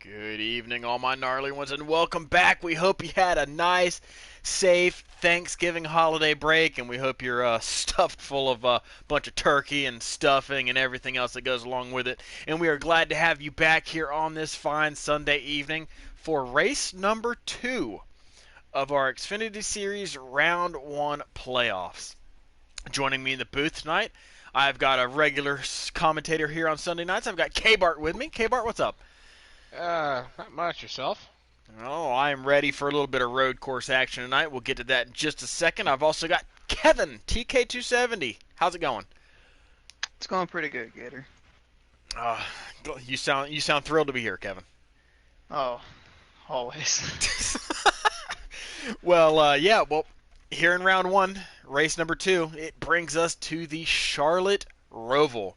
Good evening, all my gnarly ones, and welcome back. We hope you had a nice, safe Thanksgiving holiday break, and we hope you're stuffed full of a bunch of turkey and stuffing and everything else that goes along with it. And we are glad to have you back here on this fine Sunday evening for race number 2 of our Xfinity Series Round 1 playoffs. Joining me in the booth tonight, I've got a regular commentator here on Sunday nights. I've got K-Bart with me. K-Bart, what's up? Not much yourself. Oh, I'm ready for a little bit of road course action tonight. We'll get to that in just a second. I've also got Kevin, TK270. How's it going? It's going pretty good, Gator. Uh, you sound thrilled to be here, Kevin. Oh, always. Well, here in round 1, race number 2, it brings us to the Charlotte Roval,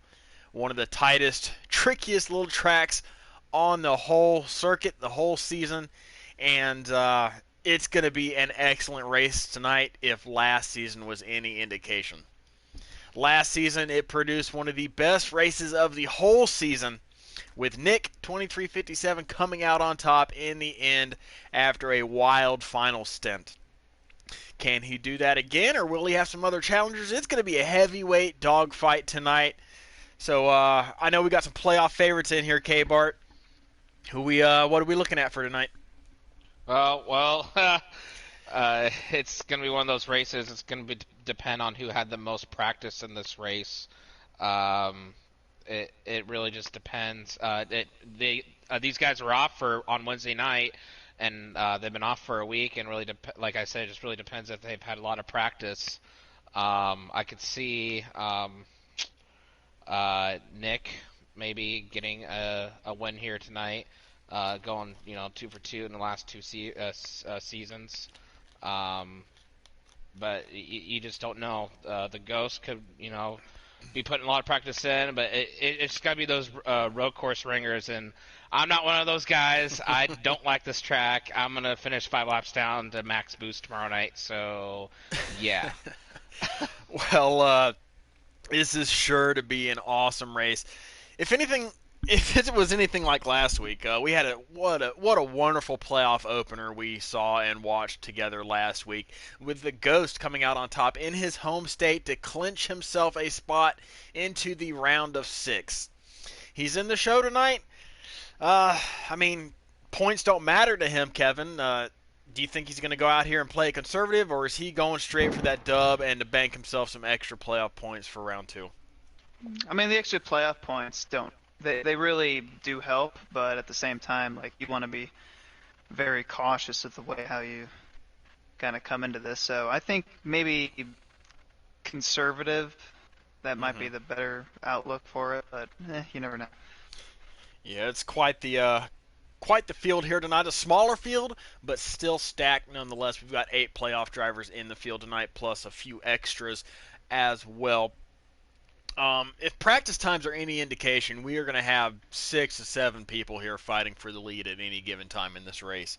one of the tightest, trickiest little tracks on the whole circuit, the whole season, and it's going to be an excellent race tonight if last season was any indication. Last season, it produced one of the best races of the whole season, with Nick 2357 coming out on top in the end after a wild final stint. Can he do that again, or will he have some other challengers? It's going to be a heavyweight dogfight tonight. So I know we got some playoff favorites in here, K-Bart. What are we looking at for tonight? It's going to be one of those races. It's going to depend on who had the most practice in this race. It really just depends. These guys are off on Wednesday night, and they've been off for a week. And really, like I said, it just really depends if they've had a lot of practice. I could see Nick maybe getting a win here tonight. Going 2 for 2 in the last two seasons, but you just don't know. The Ghost could be putting a lot of practice in, but it's got to be those road course ringers, and I'm not one of those guys. I don't like this track. I'm gonna finish 5 laps down to max boost tomorrow night. So yeah. Well, this is sure to be an awesome race. If it was anything like last week, we had what a wonderful playoff opener we saw and watched together last week, with the Ghost coming out on top in his home state to clinch himself a spot into the round of 6. He's in the show tonight. Points don't matter to him, Kevin. Do you think he's going to go out here and play conservative, or is he going straight for that dub and to bank himself some extra playoff points for round 2? I mean, the extra playoff points don't. They really do help, but at the same time, like, you want to be very cautious of the way how you kind of come into this. So I think maybe conservative, that might be the better outlook for it, but you never know. Yeah, it's quite the field here tonight. A smaller field, but still stacked nonetheless. We've got 8 playoff drivers in the field tonight, plus a few extras as well. If practice times are any indication, we are going to have 6 to 7 people here fighting for the lead at any given time in this race.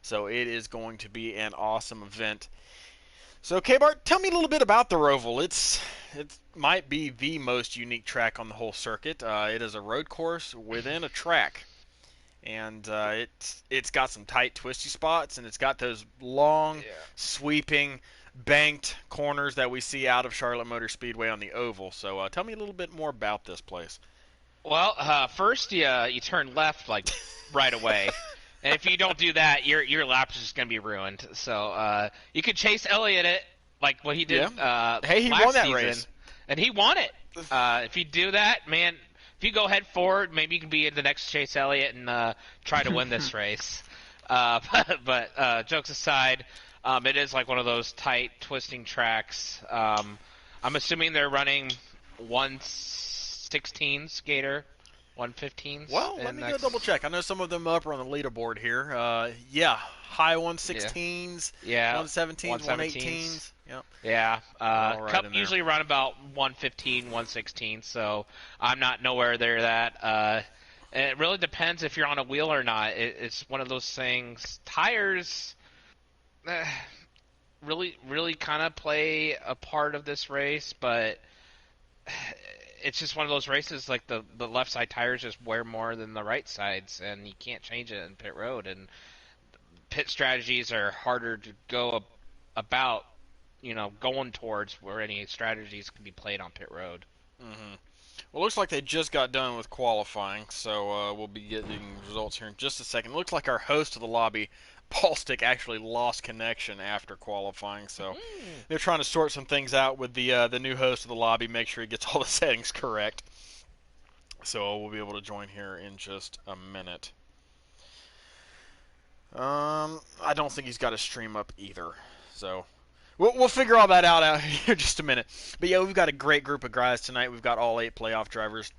So it is going to be an awesome event. So, K-Bart, tell me a little bit about the Roval. It might be the most unique track on the whole circuit. It is a road course within a track. And it's got some tight, twisty spots, and it's got those long, sweeping, banked corners that we see out of Charlotte Motor Speedway on the oval. So tell me a little bit more about this place. Well, first you turn left like right away, and if you don't do that, your lap is just gonna be ruined. So you could chase Elliott it like what he did. Hey, he last won that season, race, and he won it. If you do that, man, if you go head forward, maybe you can be the next Chase Elliott and try to win this race. But jokes aside. It is like one of those tight, twisting tracks. I'm assuming they're running 116s, Gator, 115s. Well, let me go double check. I know some of them up are on the leaderboard here. High 116s, yeah. 117s, 118s. Yep. Yeah. Cup usually run about 115, 116, so I'm not nowhere near that. It really depends if you're on a wheel or not. It's one of those things. Tires really kind of play a part of this race, but it's just one of those races. Like the left side tires just wear more than the right sides, and you can't change it in pit road. And pit strategies are harder to go about. Going towards where any strategies can be played on pit road. Mm-hmm. Well, it looks like they just got done with qualifying, so we'll be getting results here in just a second. It looks like our host of the lobby, Paulstick, actually lost connection after qualifying, so they're trying to sort some things out with the new host of the lobby, make sure he gets all the settings correct. So we'll be able to join here in just a minute. I don't think he's got a stream up either, so we'll figure all that out here in just a minute. But yeah, we've got a great group of guys tonight. We've got all 8 playoff drivers.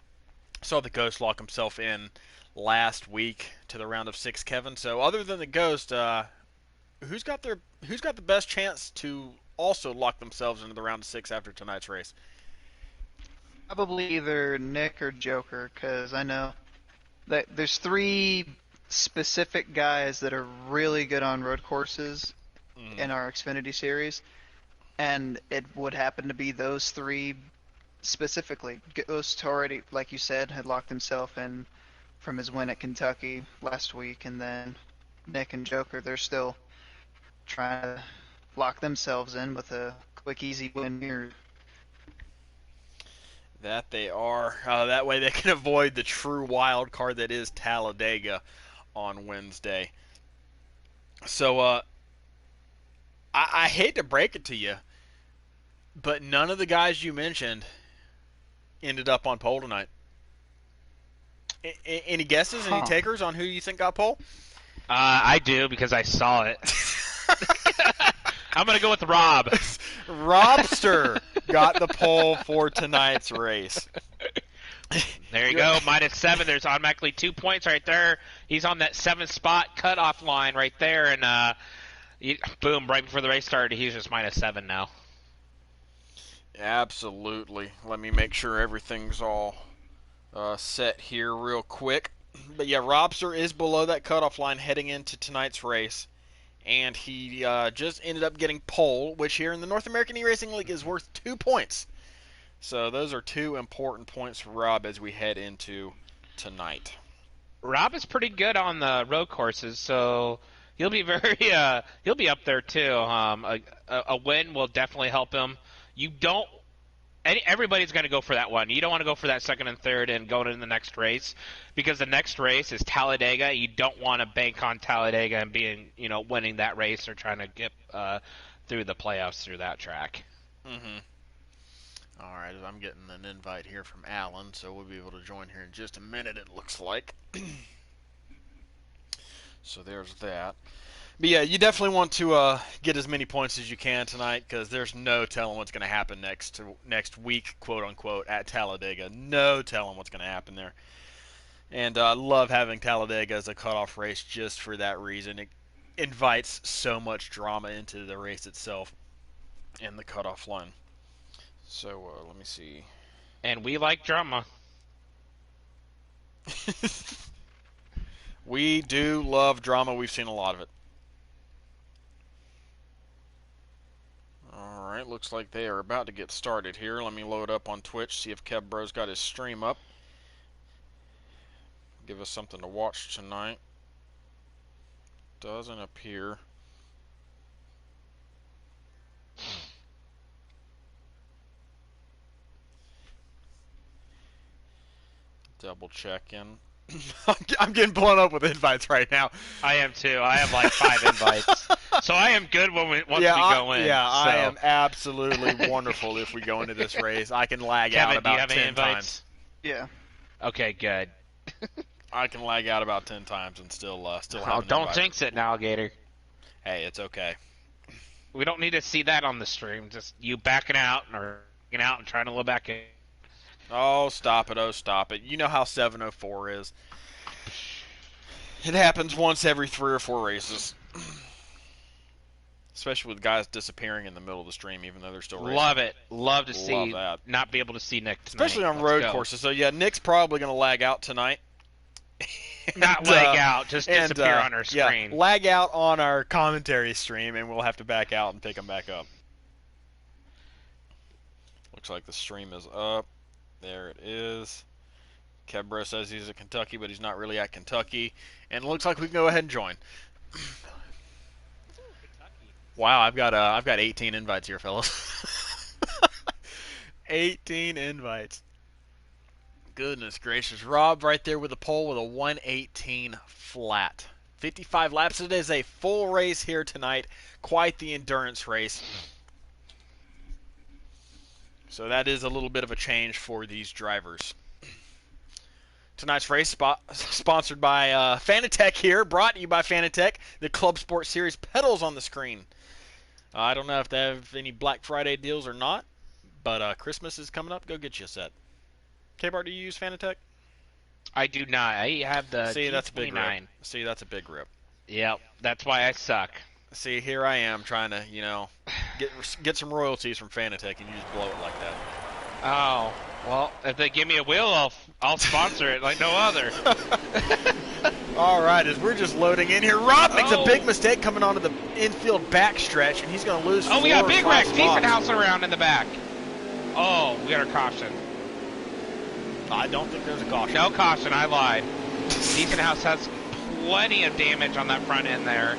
Saw the Ghost lock himself in last week to the round of 6, Kevin. So other than the Ghost, who's got the best chance to also lock themselves into the round of 6 after tonight's race? Probably either Nick or Joker, because I know that there's 3 specific guys that are really good on road courses in our Xfinity series, and it would happen to be those 3 specifically. Ghost already, like you said, had locked himself in from his win at Kentucky last week, and then Nick and Joker, they're still trying to lock themselves in with a quick, easy win here. That they are. That way they can avoid the true wild card that is Talladega on Wednesday. So I hate to break it to you, but none of the guys you mentioned ended up on pole tonight. Any guesses? Any takers on who you think got pole? I do because I saw it. I'm going to go with Rob. Robster got the pole for tonight's race. There you go, -7. There's automatically 2 points right there. He's on that 7th spot cutoff line right there, and boom, right before the race started, he's just -7 now. Absolutely. Let me make sure everything's all set here real quick. But yeah, Robster is below that cutoff line heading into tonight's race. And he just ended up getting pole, which here in the North American E-Racing League is worth 2 points. So those are 2 important points for Rob as we head into tonight. Rob is pretty good on the road courses, so he'll be he'll be up there too. A win will definitely help him. Everybody's going to go for that one. You don't want to go for that second and third and go into the next race, because the next race is Talladega. You don't want to bank on Talladega and winning that race or trying to get through the playoffs through that track. Mm-hmm. All right, I'm getting an invite here from Alan, so we'll be able to join here in just a minute, it looks like. So there's that. But yeah, you definitely want to get as many points as you can tonight, because there's no telling what's going to happen next week, quote unquote, at Talladega. No telling what's going to happen there. And I love having Talladega as a cutoff race just for that reason. It invites so much drama into the race itself and the cutoff line. So let me see. And we like drama. We do love drama. We've seen a lot of it. Alright, looks like they are about to get started here. Let me load up on Twitch, see if Kev Bro's got his stream up. Give us something to watch tonight. Doesn't appear. Double check in. I'm getting blown up with invites right now. I am too. I have like 5 invites. So I am good once we go in. Yeah, so. I am absolutely wonderful if we go into this race. I can lag Kevin, out about 10 do you have any times. Yeah. Okay, good. I can lag out about 10 times and still have an don't invite. jinx it now, Gator. Hey, it's okay. We don't need to see that on the stream. Just you backing out and trying to look back in. Oh, stop it. Oh, stop it. You know how 704 is. It happens once every 3 or 4 races. Especially with guys disappearing in the middle of the stream, even though they're still racing. Love it. Love to see. That. Not be able to see Nick tonight. Especially on road courses. So, yeah, Nick's probably going to lag out tonight. Not lag out, just disappear on our screen. Yeah, lag out on our commentary stream, and we'll have to back out and pick him back up. Looks like the stream is up. There it is. Kebro says he's at Kentucky, but he's not really at Kentucky. And it looks like we can go ahead and join. Wow, I've got 18 invites here, fellas. 18 invites. Goodness gracious. Rob right there with the pole with a 118 flat. 55 laps. It is a full race here tonight. Quite the endurance race. So that is a little bit of a change for these drivers. Tonight's race sponsored by Fanatec here, brought to you by Fanatec. The Club Sport Series pedals on the screen. I don't know if they have any Black Friday deals or not, but Christmas is coming up. Go get you a set. K-Bar, do you use Fanatec? I do not. I have the See, that's a big rip. G29. See, that's a big rip. Yep, that's why I suck. See, here I am trying to, get some royalties from Fanatec, and you just blow it like that. Oh, well, if they give me a wheel, I'll sponsor it like no other. All right, as we're just loading in here, Rob makes a big mistake coming onto the infield backstretch, and he's going to lose. Oh, we got a big wreck. spots. Decent house around in the back. Oh, we got a caution. I don't think there's a caution. No caution, I lied. Decent house has plenty of damage on that front end there.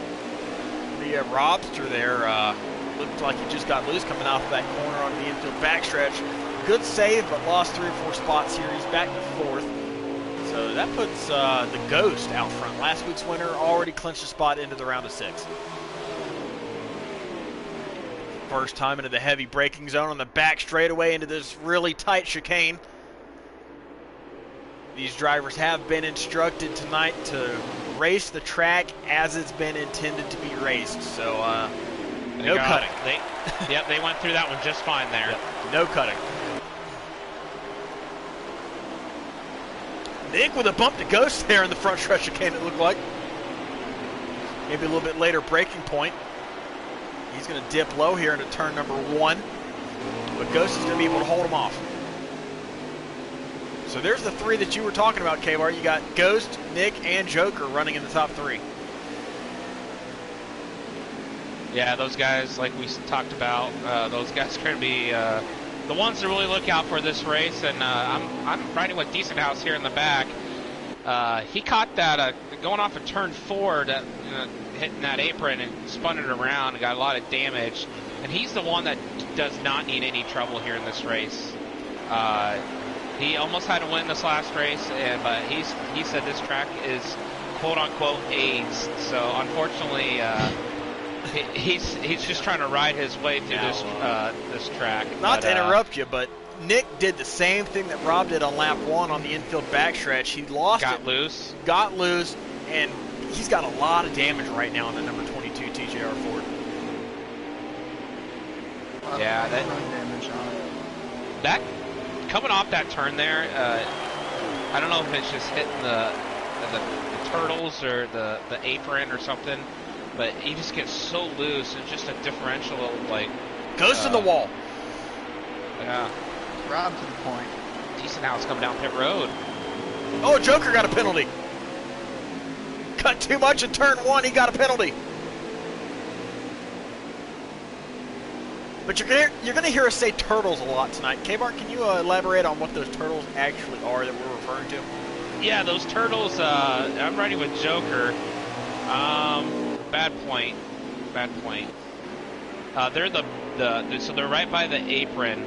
The Robster there looked like he just got loose coming off of that corner on the infield backstretch. Good save, but lost 3 or 4 spots here. He's back to 4th. So that puts the Ghost out front. Last week's winner already clinched a spot into the round of 6. First time into the heavy braking zone on the back straightaway into this really tight chicane. These drivers have been instructed tonight to race the track as it's been intended to be raced. So, no cutting. They went through that one just fine there. Yep, no cutting. Nick with a bump to Ghost there in the front stretch chicane, it looked like. Maybe a little bit later braking point. He's going to dip low here into turn number 1. But Ghost is going to be able to hold him off. So there's the 3 that you were talking about, K-Bar. You got Ghost, Nick, and Joker running in the top 3. Yeah, those guys, like we talked about, those guys are going to be the ones to really look out for this race. And I'm riding with Decent House here in the back. He caught that going off of turn 4, that hitting that apron and spun it around and got a lot of damage. And he's the one that does not need any trouble here in this race. He almost had to win this last race, but he said this track is quote-unquote AIDS. So unfortunately, he's just trying to ride his way through this track. Not to interrupt you, but Nick did the same thing that Rob did on lap 1 on the infield backstretch. He lost got loose, and he's got a lot of damage right now on the number 22 TJR Ford. Yeah, that run damage on it. That coming off that turn there, I don't know if it's just hitting the turtles or the apron or something, but he just gets so loose and just a differential like goes to the wall. Yeah, Rob to the point. Decent house coming down pit road. Oh, Joker got a penalty. Cut too much in turn 1. He got a penalty. But you're gonna hear us say turtles a lot tonight. K-Bar, can you elaborate on what those turtles actually are that we're referring to? Yeah, those turtles. I'm riding with Joker. Bad point. So they're right by the apron,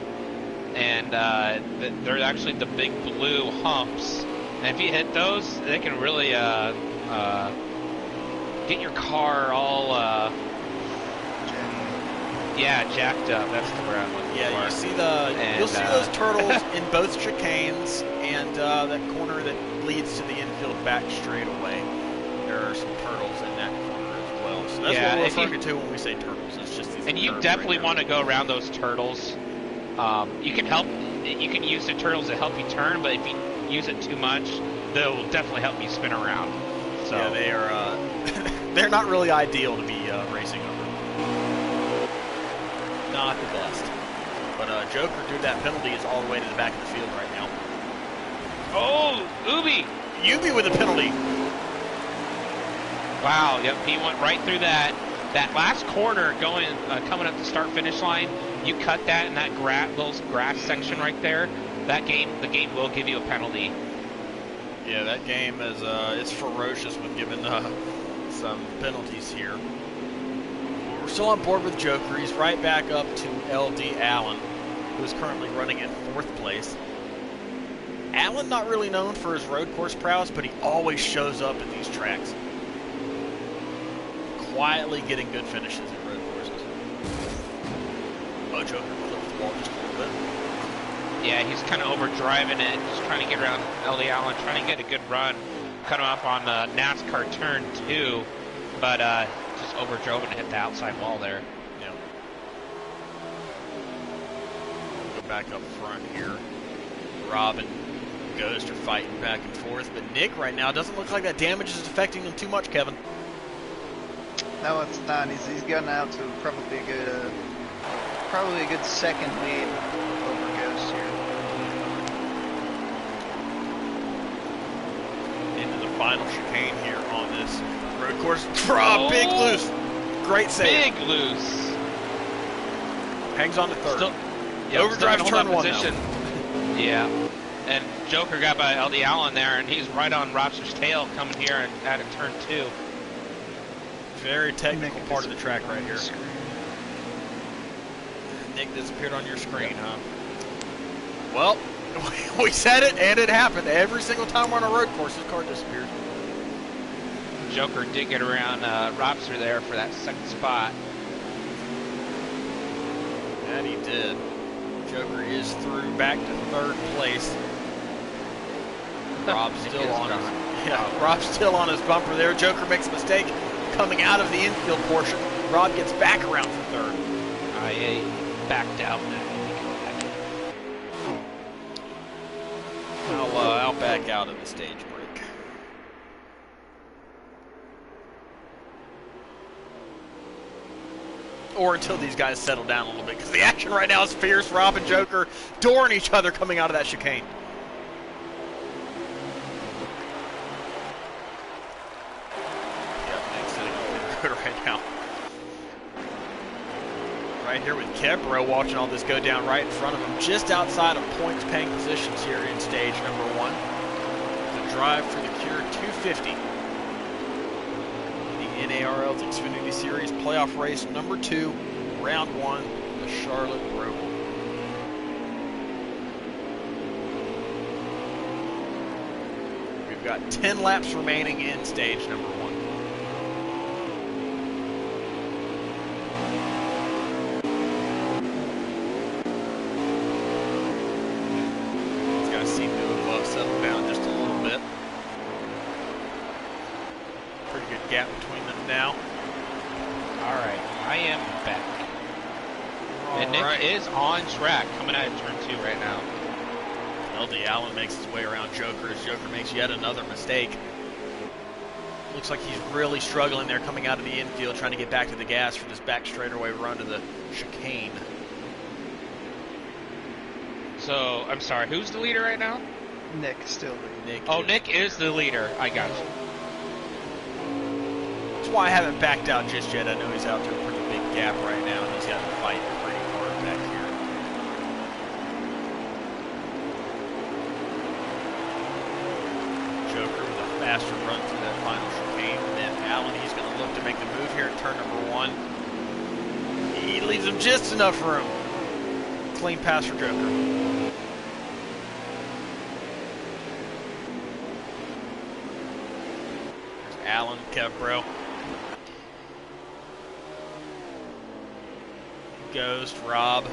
and they're actually the big blue humps. And if you hit those, they can really get your car all. Yeah, jacked up. That's the word I'm looking for. Yeah, you'll see those turtles in both chicanes and that corner that leads to the infield back straightaway. There are some turtles in that corner as well. So that's what we're referring to when we say turtles. It's just these. And you definitely want to go around those turtles. You can use the turtles to help you turn, but if you use it too much, they'll definitely help you spin around. So yeah, they are. They're not really ideal to be racing over. Not the best. But Joker, due to that penalty, is all the way to the back of the field right now. Oh, Ubi with a penalty. Wow, yep, he went right through that last corner coming up the start-finish line. You cut that in that little grass section right there. the game will give you a penalty. Yeah, that game is it's ferocious with giving some penalties here. We're still on board with Joker. He's right back up to LD Allen, who is currently running in 4th place. Allen not really known for his road course prowess, but he always shows up at these tracks. Quietly getting good finishes at road courses. Oh, Joker clipped the wall just a little bit. Yeah, he's kind of overdriving it, just trying to get around LD Allen, trying to get a good run, cut him off on NASCAR turn 2, but just overdrove and hit the outside wall there. Yeah. Go back up front here. Rob and Ghost are fighting back and forth, but Nick right now doesn't look like that damage is affecting him too much, Kevin. No, it's not. He's gotten out to probably a good second lead over Ghost here. Into the final chicane here on this road course. Rob, big loose. Great save. Big loose. Hangs on to 3rd. Still, Overdrive still turn 1 position. Yeah. And Joker got by LD Allen there, and he's right on Robster's tail coming here and at turn 2. Very technical part of the track right here. Nick disappeared on your screen, huh? Well, we said it, and it happened. Every single time we're on a road course, his car disappears. Joker did get around Robster there for that 2nd spot. That he did. Joker is through back to 3rd place. Rob's still on Rob's still on his bumper there. Joker makes a mistake coming out of the infield portion. Rob gets back around for 3rd. IA backed out. I'll back out of the stage break. Or until these guys settle down a little bit, because the action right now is fierce. Rob and Joker dooring each other coming out of that chicane. Yep, Nick's sitting on the road right now. Right here with Kebro watching all this go down right in front of him, just outside of points paying positions here in stage number 1. The drive for the Cure 250. The NARL's Xfinity Series playoff race number 2, round 1, the Charlotte Roval. We've got 10 laps remaining in stage number 1. Seem to have settled down just a little bit. Pretty good gap between them now. Alright, I am back. And Nick is on track coming out of turn 2 right now. LD Allen makes his way around Joker as Joker makes yet another mistake. Looks like he's really struggling there coming out of the infield, trying to get back to the gas for this back straightaway run to the chicane. So, I'm sorry, who's the leader right now? Nick still leading. Nick is the leader. I got you. That's why I haven't backed out just yet. I know he's out to a pretty big gap right now, and he's got to fight pretty hard back here. Joker with a faster run through that final chicane. And then Allen, he's going to look to make the move here at turn number 1. He leaves him just enough room. Clean pass for Joker. Allen, Kevbro. Ghost, Rob.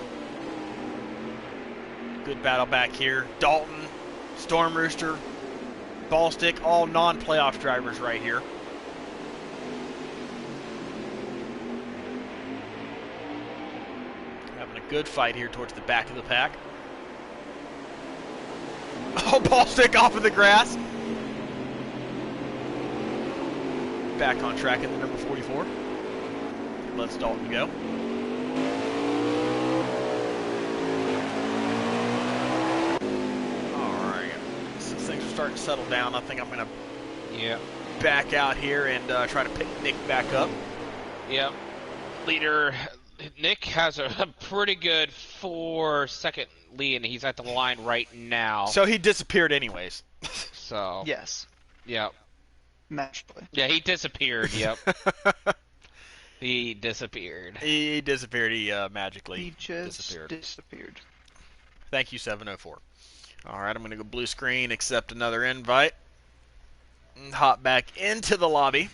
Good battle back here. Dalton, Storm Rooster, Ballstick, all non-playoff drivers right here. Having a good fight here towards the back of the pack. Oh, Ballstick off of the grass. Back on track in the number 44. Let's Dalton go. Alright. Since things are starting to settle down, I think I'm going to back out here and try to pick Nick back up. Yep. Leader Nick has a pretty good 4-second lead, and he's at the line right now. So he disappeared anyways. So Yes, yep. naturally. Yeah, he disappeared. Yep. He disappeared. He disappeared. He magically He just disappeared. Thank you, 704. All right, I'm going to go blue screen, accept another invite, and hop back into the lobby.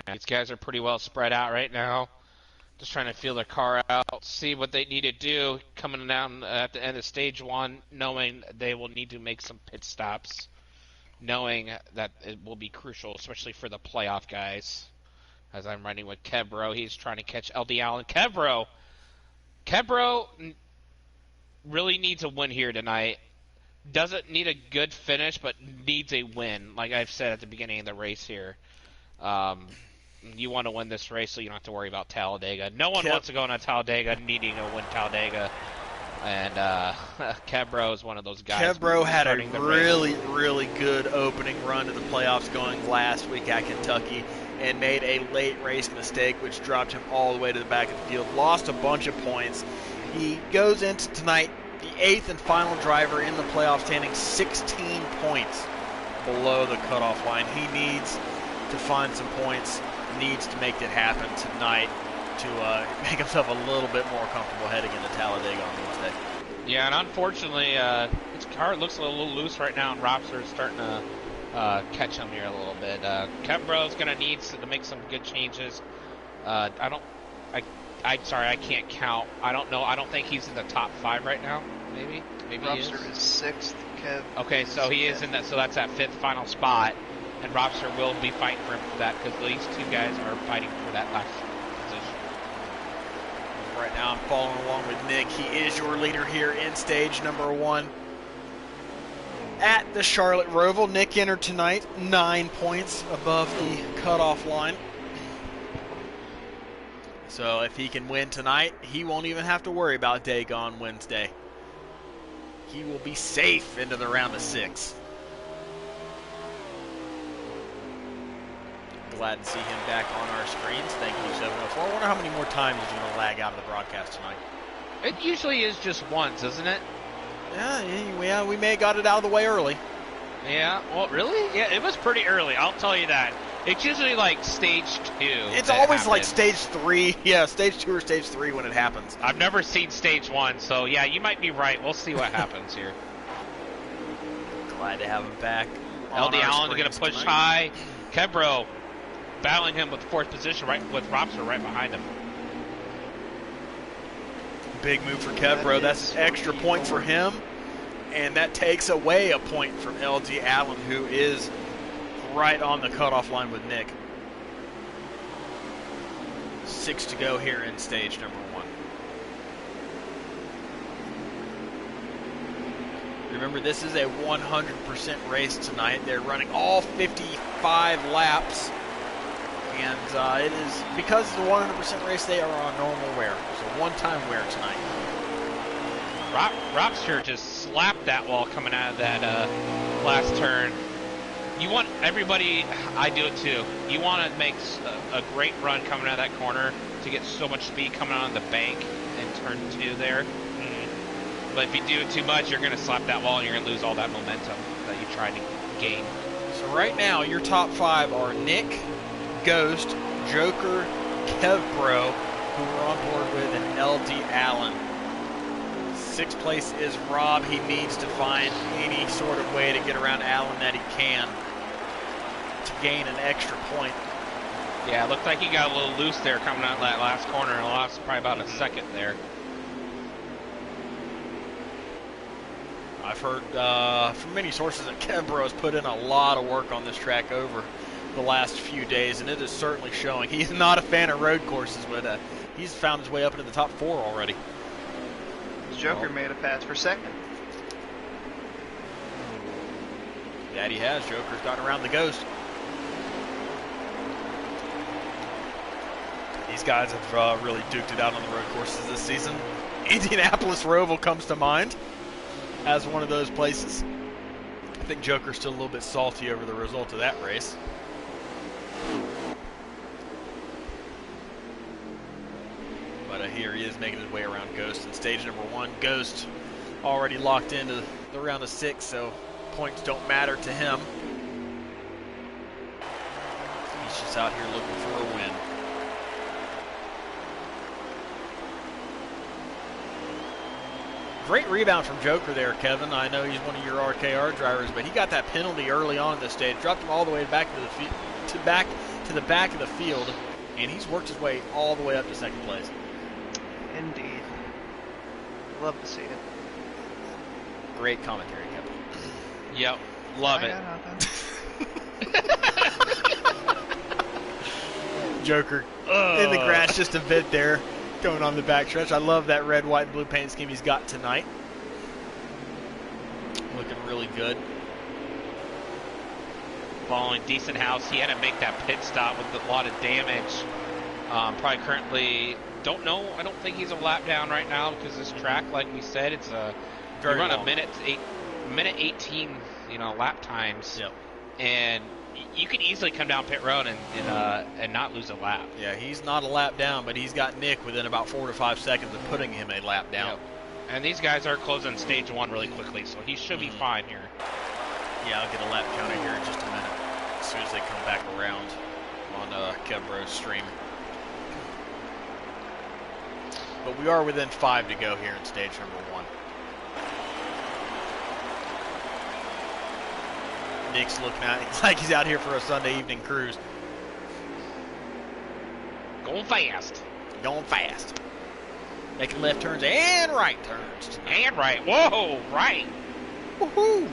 These guys are pretty well spread out right now. Just trying to feel their car out, see what they need to do coming down at the end of stage 1, knowing they will need to make some pit stops, knowing that it will be crucial, especially for the playoff guys. As I'm running with Kevbro, he's trying to catch LD Allen. Kevbro really needs a win here tonight. Doesn't need a good finish, but needs a win, like I've said at the beginning of the race here. You want to win this race so you don't have to worry about Talladega. No one wants to go on Talladega needing to win Talladega. And Kevbro is one of those guys. Kevbro had a really good opening run to the playoffs going last week at Kentucky and made a late race mistake, which dropped him all the way to the back of the field. Lost a bunch of points. He goes into tonight the 8th and final driver in the playoff standing, 16 points below the cutoff line. He needs to find some points, needs to make it happen tonight to make himself a little bit more comfortable heading into Talladega on Wednesday. Yeah, and unfortunately, his car looks a little loose right now, and Robster is starting to catch him here a little bit. Kevbro's going to need to make some good changes. I'm sorry, I can't count. I don't know. I don't think he's in the top 5 right now. Maybe Robster is 6th. Kev. Okay, so he is in that. So that's that 5th final spot, and Robster will be fighting for him for that because these two guys are fighting for that last position. Right now, I'm following along with Nick. He is your leader here in stage number 1 at the Charlotte Roval. Nick entered tonight 9 points above the cutoff line. So if he can win tonight, he won't even have to worry about Dega on Wednesday. He will be safe into the round of 6. Glad to see him back on our screens. Thank you, 704. I wonder how many more times he's going to lag out of the broadcast tonight. It usually is just once, isn't it? Yeah, we may have got it out of the way early. Yeah, well, really? Yeah, it was pretty early, I'll tell you that. It's usually like stage 2. It's always like stage 3. Yeah, stage 2 or stage 3 when it happens. I've never seen stage 1, so yeah, you might be right. We'll see what happens here. Glad to have him back. LD Allen going to push high. Kevbro battling him with 4th position, right with Robster right behind him. Big move for Kevbro. That's an extra point for him, and that takes away a point from LD Allen, who is right on the cutoff line with Nick. 6 to go here in stage number 1. Remember, this is a 100% race tonight. They're running all 55 laps, and it is, because it's a 100% race, they are on normal wear. So one-time wear tonight. Robster just slapped that wall coming out of that last turn. You want everybody, I do it too, you want to make a great run coming out of that corner to get so much speed coming on the bank in turn 2 there. But if you do it too much, you're going to slap that wall and you're going to lose all that momentum that you tried to gain. So right now, your top 5 are Nick, Ghost, Joker, Kevbro, who we're on board with, and LD Allen. 6th place is Rob. He needs to find any sort of way to get around Allen that he can to gain an extra point. Yeah, it looked like he got a little loose there coming out of that last corner and lost probably about a second there. I've heard from many sources that Kevbro has put in a lot of work on this track over the last few days, and it is certainly showing. He's not a fan of road courses, but he's found his way up into the top 4 already. Joker made a pass for 2nd. That he has. Joker's gotten around the Ghost. These guys have really duked it out on the road courses this season. Indianapolis Roval comes to mind as one of those places. I think Joker's still a little bit salty over the result of that race. here he is making his way around Ghost in stage number 1. Ghost already locked into the round of 6, so points don't matter to him. He's just out here looking for a win. Great rebound from Joker there, Kevin. I know he's one of your RKR drivers, but he got that penalty early on in the stage, dropped him all the way back to the back of the field, and he's worked his way all the way up to second place. Indeed. Love to see it. Great commentary, Kevin. Yep, love it. Joker in the grass just a bit there, going on the backstretch. I love that red, white, and blue paint scheme he's got tonight. Looking really good. Following decent house. He had to make that pit stop with a lot of damage. Probably currently, don't know. I don't think he's a lap down right now because this track, like we said, it's a very run long. a minute 18, lap times. Yep. And you could easily come down pit road and not lose a lap. Yeah, he's not a lap down, but he's got Nick within about 4 to 5 seconds of putting him a lap down. Yep. And these guys are closing stage 1 really quickly, so he should be fine here. Yeah, I'll get a lap counter here in just a minute, as soon as they come back around on Kevbro's stream. But we are within 5 to go here in stage number 1. Nick's looking at it like he's out here for a Sunday evening cruise. Going fast. Going fast. Making left turns and right turns. And right. Whoa, right. Woohoo!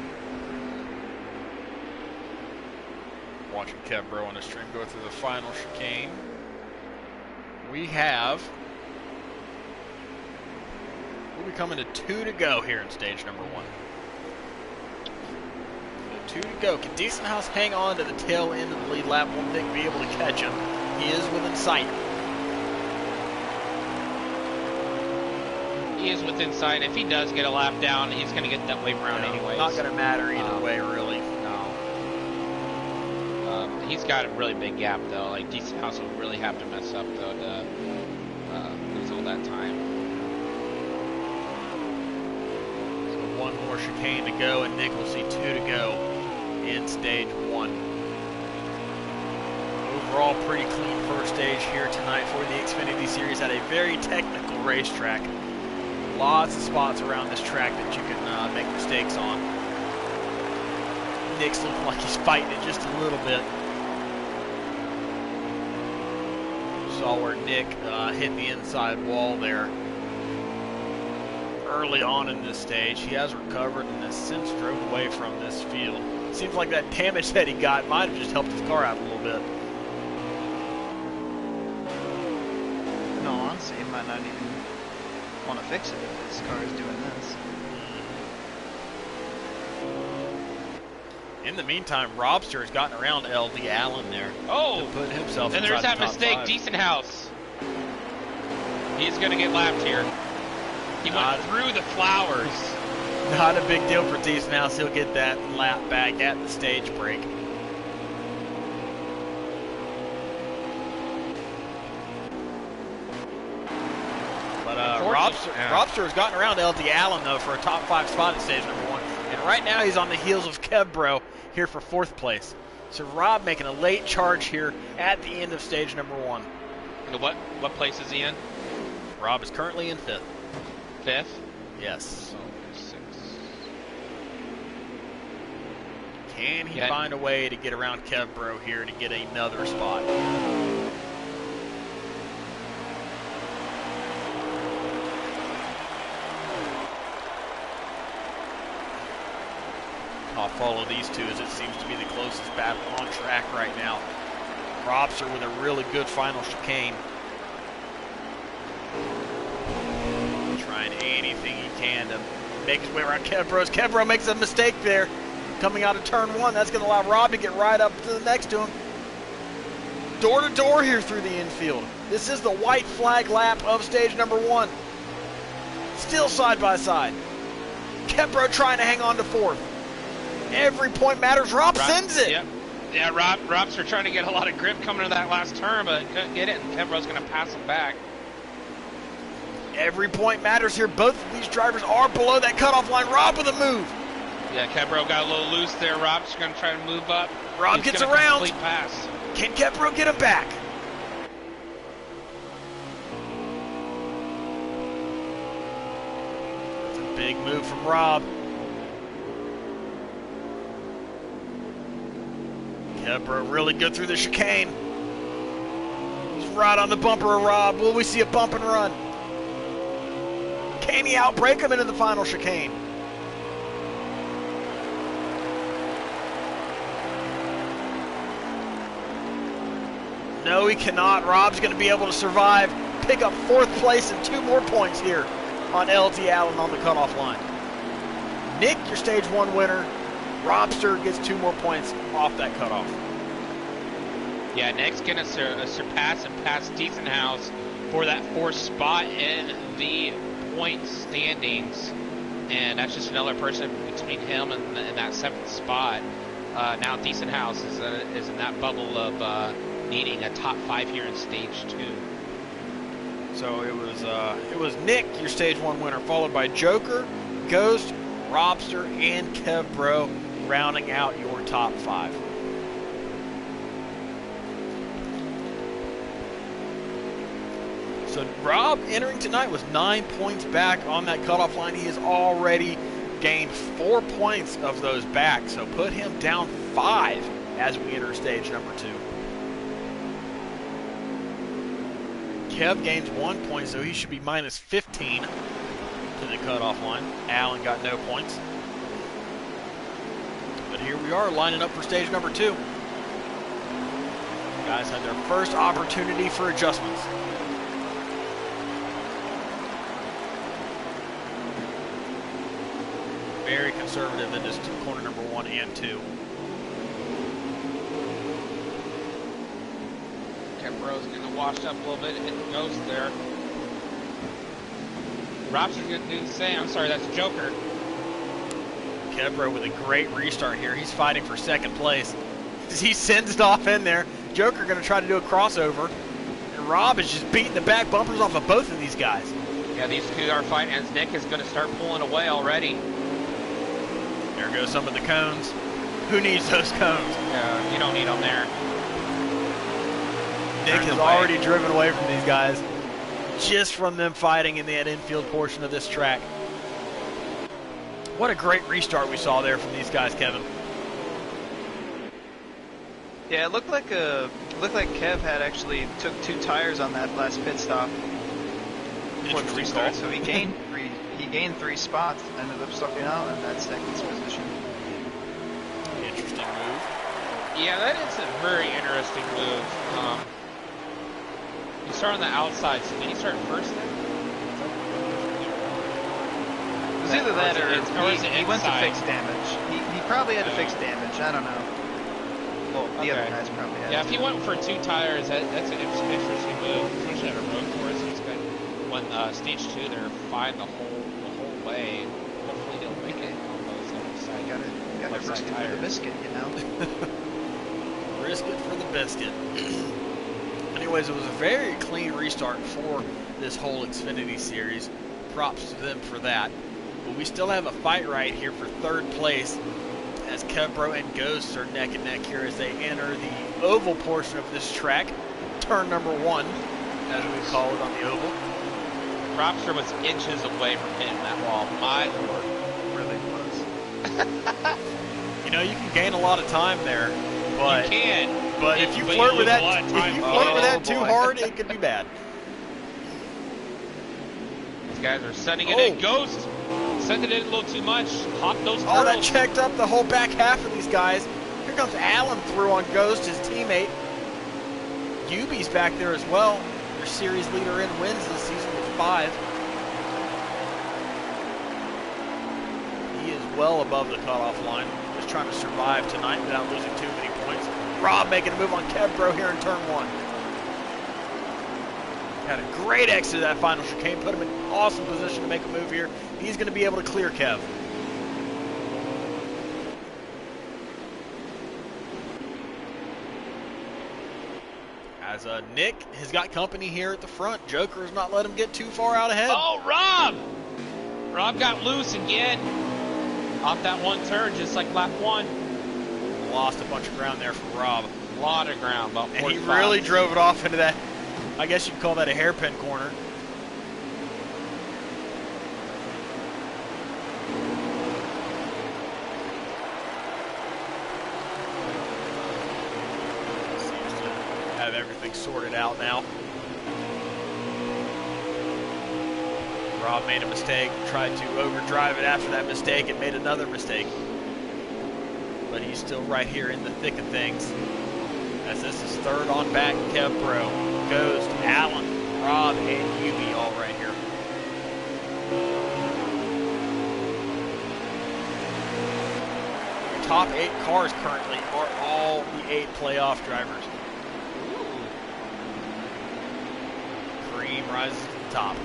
Watching Kevbro on the stream go through the final chicane. We'll be coming to 2 to go here in stage number 1. 2 to go. Can Decent House hang on to the tail end of the lead lap? Will Nick be able to catch him? He is within sight. He is within sight. If he does get a lap down, he's going to get that wave around anyways. Not going to matter either way, really. No. He's got a really big gap, though. Like, Decent House will really have to mess up, though, to lose all that time. So 1 more chicane to go, and Nick will see 2 to go in stage 1. Overall, pretty clean first stage here tonight for the Xfinity Series at a very technical racetrack. Lots of spots around this track that you can make mistakes on. Nick's looking like he's fighting it just a little bit. Saw where Nick hit the inside wall there early on in this stage. He has recovered and has since drove away from this field. Seems like that damage that he got might have just helped his car out a little bit. No, honestly, he might not even want to fix it if his car is doing this. In the meantime, Robster has gotten around LD Allen there. Oh! To put himself And inside there's that the top mistake, 5. Decent House. He's going to get lapped here. He went through the flowers. Not a big deal for Decent House. He'll get that lap back at the stage break. But Robster has gotten around LD Allen, though, for a top 5 spot at stage number 1. And right now he's on the heels of Kevbro here for 4th place. So Rob making a late charge here at the end of stage number 1. And what place is he in? Rob is currently in 5th. 5th? Yes. So 6. Can he find a way to get around Kevbro here to get another spot? I'll follow these two as it seems to be the closest battle on track right now. Robster with a really good final chicane. Trying anything he can to make his way around Kevbro. Kevbro makes a mistake there coming out of turn 1. That's going to allow Rob to get right up to the next to him. Door to door here through the infield. This is the white flag lap of stage number 1. Still side by side. Kevbro trying to hang on to 4th. Every point matters. Rob sends it. Yep. Yeah, Rob's trying to get a lot of grip coming to that last turn, but couldn't get it, and Kevbro's going to pass him back. Every point matters here. Both of these drivers are below that cutoff line. Rob with a move. Yeah, Kebro got a little loose there. Rob's going to try to move up. Rob He's gets gonna around. complete pass. Can Kebro get him back? That's a big move from Rob. Kebro really good through the chicane. He's right on the bumper of Rob. Will we see a bump and run? Can he outbrake him into the final chicane? No, he cannot. Rob's going to be able to survive, pick up 4th place and 2 more points here on LT Allen on the cutoff line. Nick, your stage 1 winner. Robster gets 2 more points off that cutoff. Yeah, Nick's going to surpass and pass Decent House for that 4th spot in the point standings. And that's just another person between him and that 7th spot. Now Decent House is in that bubble of needing a top 5 here in stage 2. So it was Nick, your stage 1 winner, followed by Joker, Ghost, Robster, and Kebro, rounding out your top 5. So Rob entering tonight was 9 points back on that cutoff line. He has already gained 4 points of those back, so put him down 5 as we enter stage number 2. Kev gains 1 point, so he should be minus 15 to the cutoff line. Allen got no points. But here we are lining up for stage number 2. Guys had their first opportunity for adjustments. Very conservative in this corner number 1 and 2. Kebro's going to wash up a little bit and hit the Ghost there. Robson's going to do the same. I'm sorry, that's Joker. Kebro with a great restart here. He's fighting for 2nd place. He sends it off in there. Joker going to try to do a crossover. And Rob is just beating the back bumpers off of both of these guys. Yeah, these two are fighting as Nick is going to start pulling away already. There goes some of the cones. Who needs those cones? Yeah, you don't need them there. Nick has already driven away from these guys just from them fighting in that infield portion of this track. What a great restart we saw there from these guys, Kevin. Yeah, it looked like Kev had actually took 2 tires on that last pit stop before the restart, so he gained 3 spots, ended up starting out in that 2nd position. Interesting move. Yeah, that is a very interesting move. He started on the outside, so did he start first then? It was either that or he went to fix damage. He probably had to fix damage, I don't know. Well, the other guys probably had. Yeah, if he went for 2 tires, that's an interesting move, especially at a road course. He's got when stage 2 they're fine the whole way. Hopefully he'll make it on those other side. You gotta risk it for the biscuit, you know. Risk it for the biscuit. Anyways, it was a very clean restart for this whole Xfinity series. Props to them for that. But we still have a fight right here for 3rd place as Kebro and Ghost are neck and neck here as they enter the oval portion of this track. Turn number 1, as we call it on the oval. Robster was inches away from hitting that wall. My lord. Really was. You know, you can gain a lot of time there, but you can. But if you But flirt you with lose that, a lot of time. if you flirt with that too boy. hard, it could be bad. These guys are sending it in. Ghost sending it in a little too much. Hop those turtles. Oh, that checked up the whole back half of these guys. Here comes Allen through on Ghost, his teammate. Yubi's back there as well. Their series leader in wins this season with 5. He is well above the cutoff line. Just trying to survive tonight without losing too many points. Rob making a move on Kebro here in turn 1. Had a great exit of that final chicane. Put him in awesome position to make a move here. He's going to be able to clear Kev. As Nick has got company here at the front. Joker's not let him get too far out ahead. Oh, Rob! Rob got loose again. Off that one turn, just like lap 1. Lost a bunch of ground there for Rob. A lot of ground, about 45. And he really drove it off into that, I guess you'd call that a hairpin corner. Seems to have everything sorted out now. Rob made a mistake, tried to overdrive it after that mistake and made another mistake. But he's still right here in the thick of things. As this is third on back, Kev Pro goes to Allen, Rob, and Yubi all right here. The top 8 cars currently are all the 8 playoff drivers. Cream rises to the top.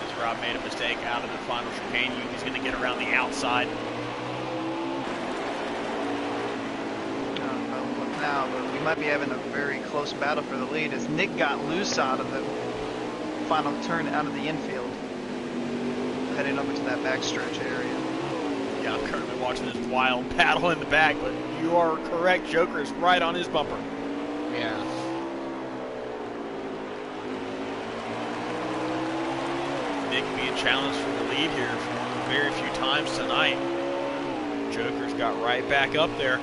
As Rob made a mistake out of the final chicane, Yubi's going to get around the outside. Now, but we might be having a very close battle for the lead as Nick got loose out of the final turn out of the infield, heading over to that backstretch area. Yeah, I'm currently watching this wild battle in the back, but you are correct. Joker is right on his bumper. Yeah. Nick being challenged for the lead here for one of the very few times tonight. Joker's got right back up there.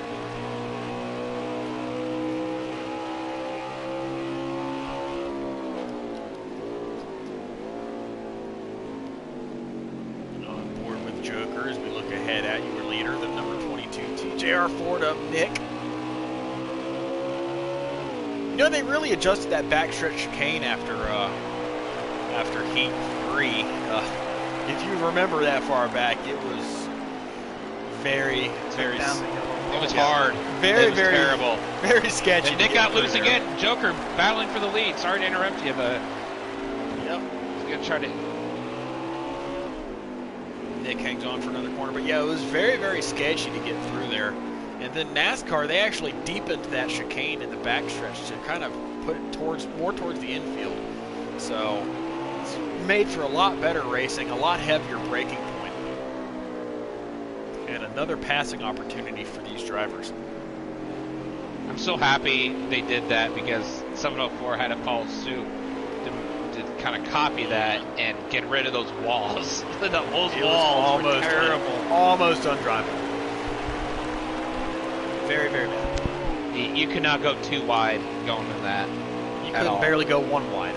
Joker, as we look ahead at your leader, the number 22 TJR Ford up Nick. You know, they really adjusted that backstretch chicane after heat 3. If you remember that far back, it was very, very. It was hard. Very, it was very terrible. Very sketchy. And Nick got loose again. Joker battling for the lead. Sorry to interrupt you, but yep, he's gonna try to. Nick hangs on for another corner, but yeah, it was very, very sketchy to get through there. And then NASCAR, they actually deepened that chicane in the backstretch to kind of put it more towards the infield. So it's made for a lot better racing, a lot heavier braking point, and another passing opportunity for these drivers. I'm so happy they did that because 704 had to follow suit to kind of copy that and get rid of those walls. Those walls were terrible. Almost undrivable. Very, very bad. You could not go too wide going in that. You couldn't barely go one wide.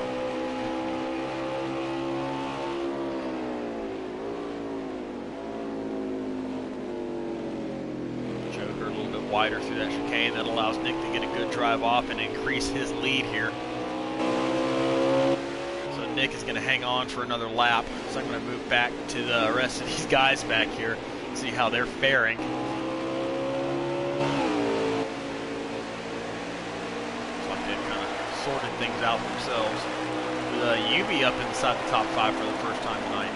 Joker a little bit wider through that chicane. That allows Nick to get a good drive off and increase his lead here. Nick is going to hang on for another lap, so I'm going to move back to the rest of these guys back here, see how they're faring. Looks like they've kind of sorted things out themselves. With Yubi up inside the top 5 for the first time tonight.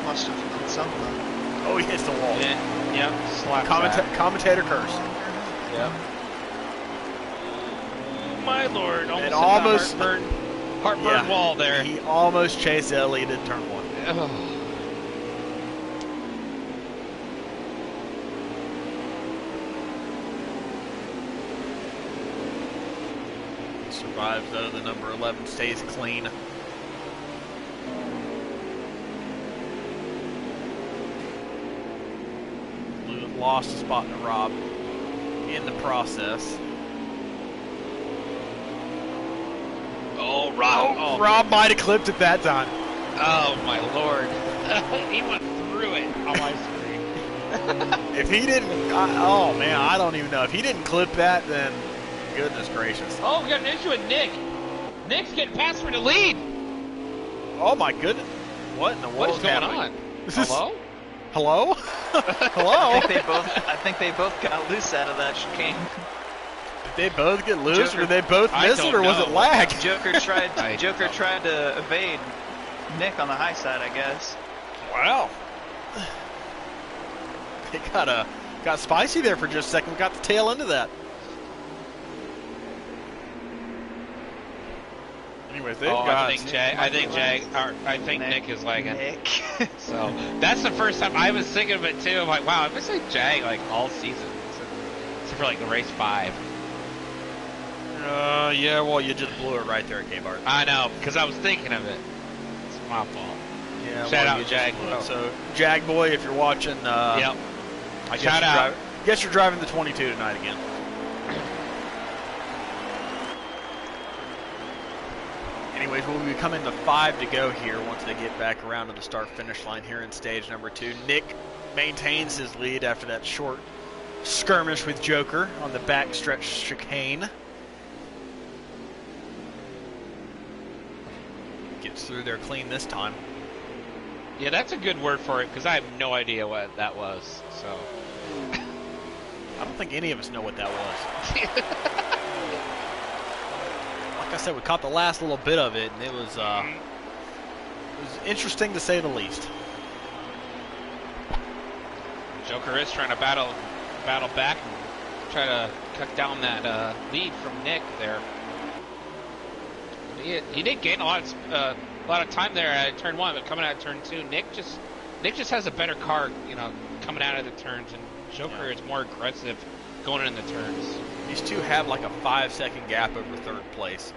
Must have done something. Oh, he hits the wall. Yep, slap Commentator curse. Yep. My lord, almost heartburn wall there. He almost chased Elliott in turn 1. Ugh. Survives though, the number 11 stays clean. Lost a spot to Rob in the process. Oh, Rob. Oh, Rob might have clipped it that time. Oh, my lord. He went through it on my screen. If he didn't, oh man, I don't even know. If he didn't clip that, then goodness gracious. Oh, we got an issue with Nick. Nick's getting passed for the lead. Oh my goodness. What in the world is going on? Hello? Hello? Hello? I think they both got loose out of that chicane. Did they both get loose, or did they both miss it, or was it lag? Joker tried to evade Nick on the high side, I guess. Wow. They got a Got spicy there for just a second. We got the tail end of that. Anyways, they've got... I think Nick is lagging. Nick. So that's the first time I was thinking of it too. I'm like, wow, I've been saying Jag like all season, except for like the race 5. Yeah, well, you just blew it right there at K-Bart. I know, because I was thinking of it. It's my fault. Yeah, Shout out, Jag. So, Jag Boy, if you're watching, yep. Shout out. Guess you're driving the 22 tonight again. Anyways, we'll be coming to 5 to go here once they get back around to the start-finish line here in stage number 2. Nick maintains his lead after that short skirmish with Joker on the backstretch chicane. Gets through there clean this time. Yeah, that's a good word for it, because I have no idea what that was, so... I don't think any of us know what that was. Like I said, we caught the last little bit of it, and it was interesting to say the least. Joker is trying to battle back and try to cut down that lead from Nick there. He did gain a lot of time there at turn 1, but coming out of turn 2, Nick just has a better car, coming out of the turns, and Joker is more aggressive going in the turns. These two have like a 5-second gap over third place.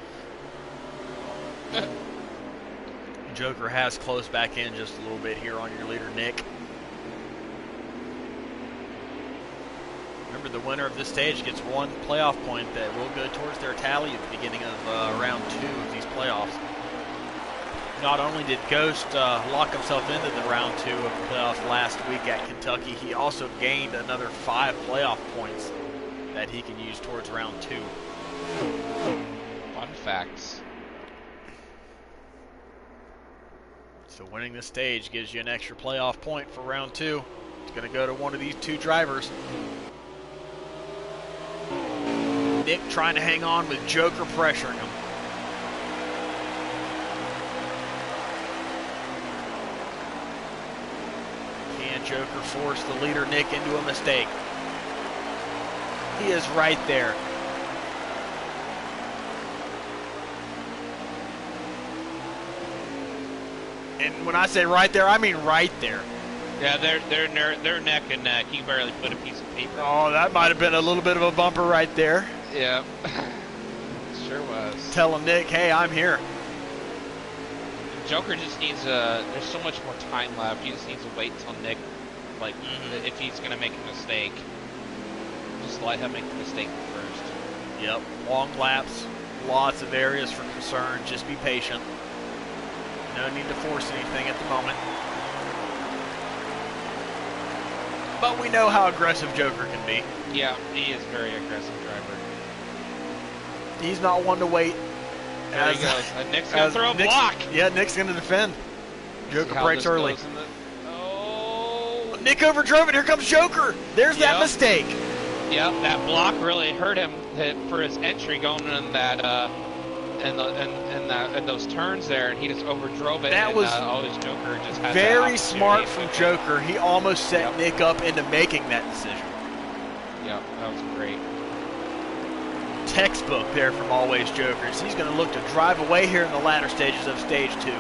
Joker has closed back in just a little bit here on your leader, Nick. Remember, the winner of this stage gets 1 playoff point that will go towards their tally at the beginning of round 2 of these playoffs. Not only did Ghost lock himself into the round 2 of the playoffs last week at Kentucky, he also gained another 5 playoff points that he can use towards round 2. Fun facts. So winning this stage gives you an extra playoff point for round 2. It's going to go to one of these 2 drivers. Nick trying to hang on with Joker pressuring him. Can Joker force the leader Nick into a mistake? He is right there. And when I say right there, I mean right there. Yeah, they're neck and neck. You barely put a piece of paper. Oh, that might have been a little bit of a bumper right there. Yeah, sure was. Tell him, Nick, hey, I'm here. Joker just needs there's so much more time left. He just needs to wait till Nick, like, if he's gonna make a mistake, just let him make the mistake first. Yep, long laps, lots of areas for concern. Just be patient. No need to force anything at the moment. But we know how aggressive Joker can be. Yeah, he is a very aggressive driver. He's not one to wait. There he goes. Nick's going to throw a block. Yeah, Nick's going to defend. Joker breaks early. Oh. Nick overdrove it. Here comes Joker. There's that mistake. Yep, that block really hurt him for his entry going in that in those turns there, and he just overdrove it. That was always Joker just had very smart from Joker. He almost set Nick up into making that decision. Yep, that was great. Textbook there from Always Jokers. He's going to look to drive away here in the latter stages of stage 2.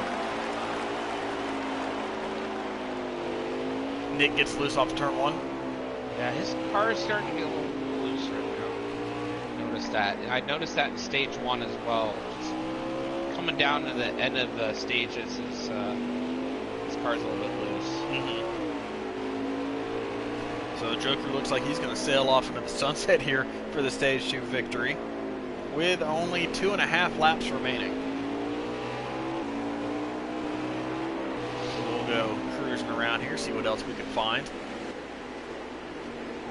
Nick gets loose off turn 1. Yeah, his car is starting to get a little loose right now. Notice that. I noticed that in stage 1 as well. Just coming down to the end of the stages, his car's a little bit loose. So Joker looks like he's going to sail off into the sunset here for the stage 2 victory with only 2.5 laps remaining. So we'll go cruising around here, see what else we can find.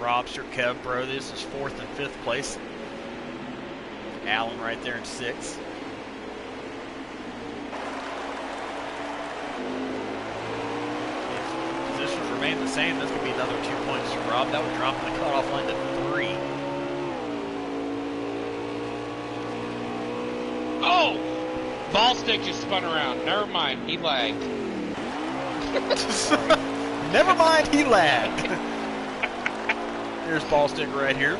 Robster, Kev, Bro, this is 4th and 5th place. Allen right there in 6th. Remain the same. This could be another 2 points to Rob. That would drop the cutoff line to 3. Oh! Ball stick just spun around. Never mind. He lagged. Never mind, he lagged. There's Ball Stick right here.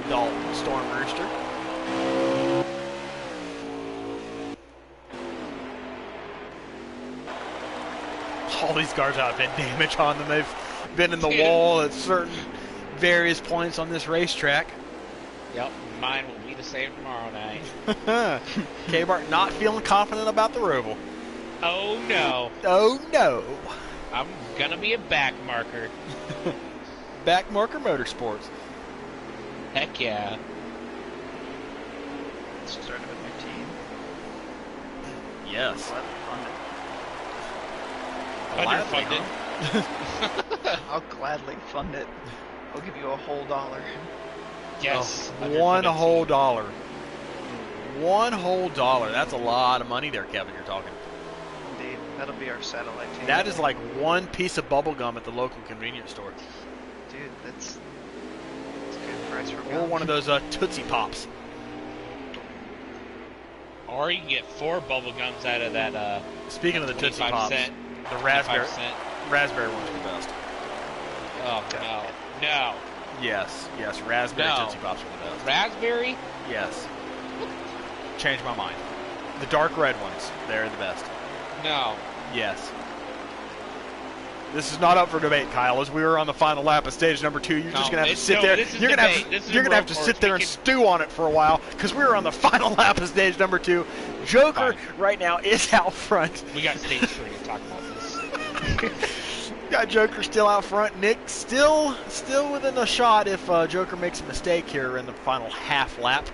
Dalton Storm Rooster. All these cars have been damage on them. They've been in the wall at certain various points on this racetrack. Yep, mine will be the same tomorrow night. K-Bart not feeling confident about the Roval. Oh no. Oh no. I'm gonna be a back marker. Back marker Motorsports. Heck yeah. Started with your team. Yes. Underfunded. I'll gladly fund it. I'll give you a whole $1. Yes. Oh, $1 whole. $1 whole. That's a lot of money there, Kevin, you're talking. Indeed. That'll be our satellite team. That is like one piece of bubble gum at the local convenience store. Dude, that's a good price for Or gum. one of those Tootsie Pops. Or you can get 4 bubble gums out of that. Speaking of the Tootsie Pops, cent, the raspberry ones are the best. Oh no, no. Yes, raspberry No. Tootsie Pops are the best. Raspberry? Yes. Changed my mind. The dark red ones, they're the best. No. Yes. This is not up for debate, Kyle. As we were on the final lap of stage number 2, you're just gonna have to sit there. You're gonna have to sit there and stew on it for a while because we were on the final lap of stage number 2. Joker right now is out front. We got stage 3 to talk about this. Got Joker still out front. Nick still within a shot if Joker makes a mistake here in the final half lap.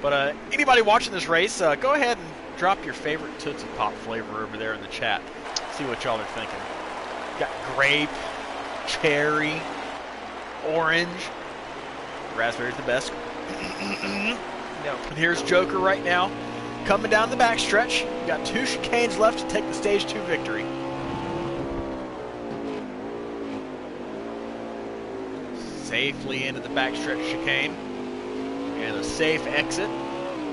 But anybody watching this race, go ahead and drop your favorite Tootsie Pop flavor over there in the chat. See what y'all are thinking. Got grape, cherry, orange. Raspberry's the best. No. And here's Joker right now, coming down the backstretch. Got 2 chicanes left to take the stage 2 victory. Safely into the backstretch chicane. And a safe exit.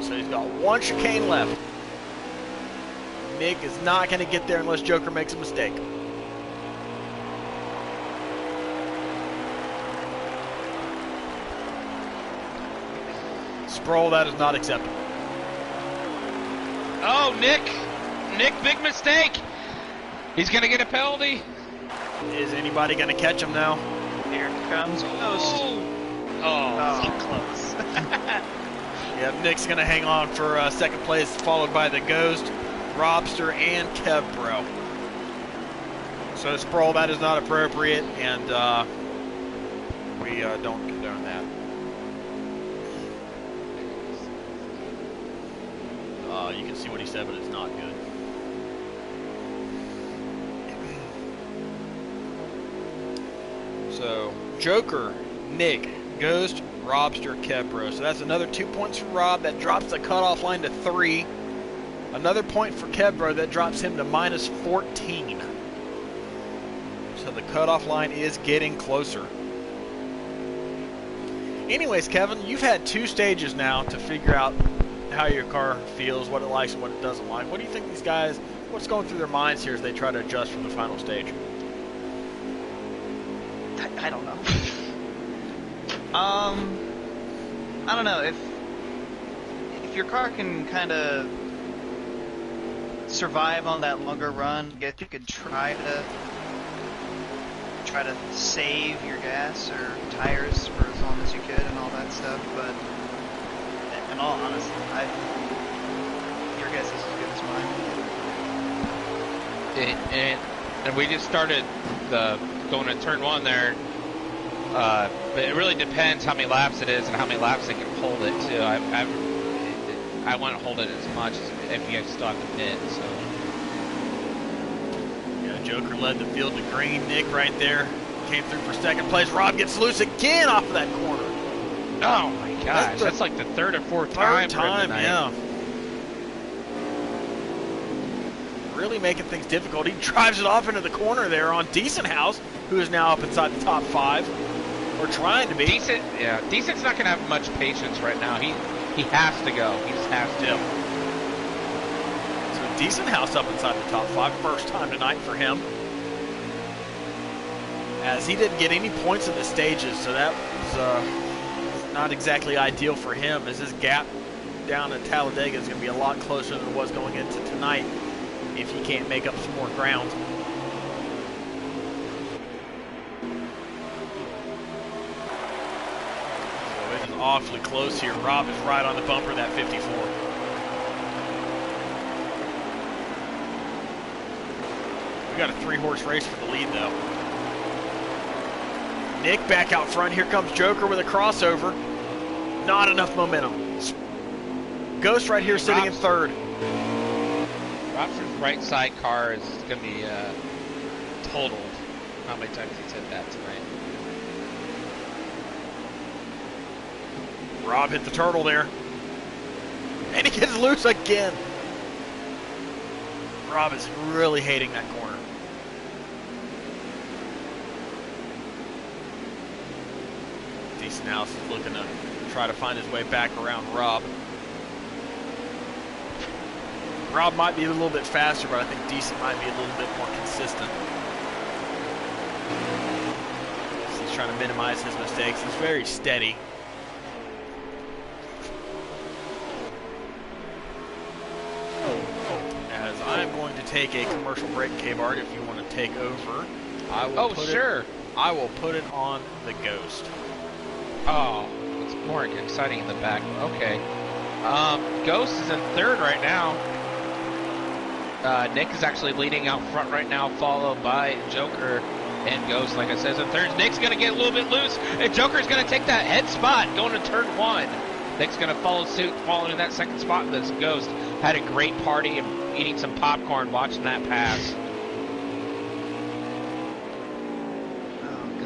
So he's got 1 chicane left. Nick is not going to get there unless Joker makes a mistake. Sproul, that is not acceptable. Oh, Nick, big mistake. He's gonna get a penalty. Is anybody going to catch him now? Here comes Ghost. Oh, So close. Yeah, Nick's going to hang on for second place, followed by the Ghost, Robster, and Kevbro. So Sproul, that is not appropriate, and we don't condone that. You can see what he said, but it's not good. So Joker, Nick, Ghost, Robster, Kevbro. So that's another 2 points for Rob. That drops the cutoff line to 3. Another point for Kevbro. That drops him to minus 14. So the cutoff line is getting closer. Anyways, Kevin, you've had 2 stages now to figure out how your car feels, what it likes and what it doesn't like. What do you think these guys, what's going through their minds here as they try to adjust for the final stage? I don't know. I don't know if your car can kind of survive on that longer run. I guess you could try to save your gas or tires for as long as you could and all that stuff. But in all honesty, your guess is as good as mine. and we just started going to turn 1 there. But it really depends how many laps it is and how many laps they can hold it too. I wouldn't hold it as much as if you still have to pit. So Yeah, Joker led the field to green. Nick right there came through for second place. Rob gets loose again off of that corner. oh my gosh, that's like the 3rd or 4th time. Third time, yeah. Really making things difficult. He drives it off into the corner there on Decent House, who is now up inside the top 5. Or trying to be. Decent's not going to have much patience right now. He has to go. He just has to. So decent house up inside the top 5. First time tonight for him. As he didn't get any points in the stages, so that was not exactly ideal for him, as his gap down at Talladega is going to be a lot closer than it was going into tonight if he can't make up some more ground. So it is awfully close here. Rob is right on the bumper, that 54. We got a 3-horse race for the lead, though. Nick back out front. Here comes Joker with a crossover. Not enough momentum. Ghost right here sitting in third. Rob's right side car is going to be totaled. How many times he said that tonight? Rob hit the turtle there. And he gets loose again. Rob is really hating that corner. Decent House is looking to try to find his way back around Rob. Rob might be a little bit faster, but I think Decent might be a little bit more consistent. So he's trying to minimize his mistakes. He's very steady. As I'm going to take a commercial break, K-Bart, if you want to take over, I will I will put it on the Ghost. Oh, it's more exciting in the back. Okay. Ghost is in third right now. Nick is actually leading out front right now, followed by Joker and Ghost, like I said, in third. Nick's going to get a little bit loose, and Joker's going to take that head spot going to turn 1. Nick's going to follow suit, following that second spot. And this Ghost had a great party and eating some popcorn watching that pass.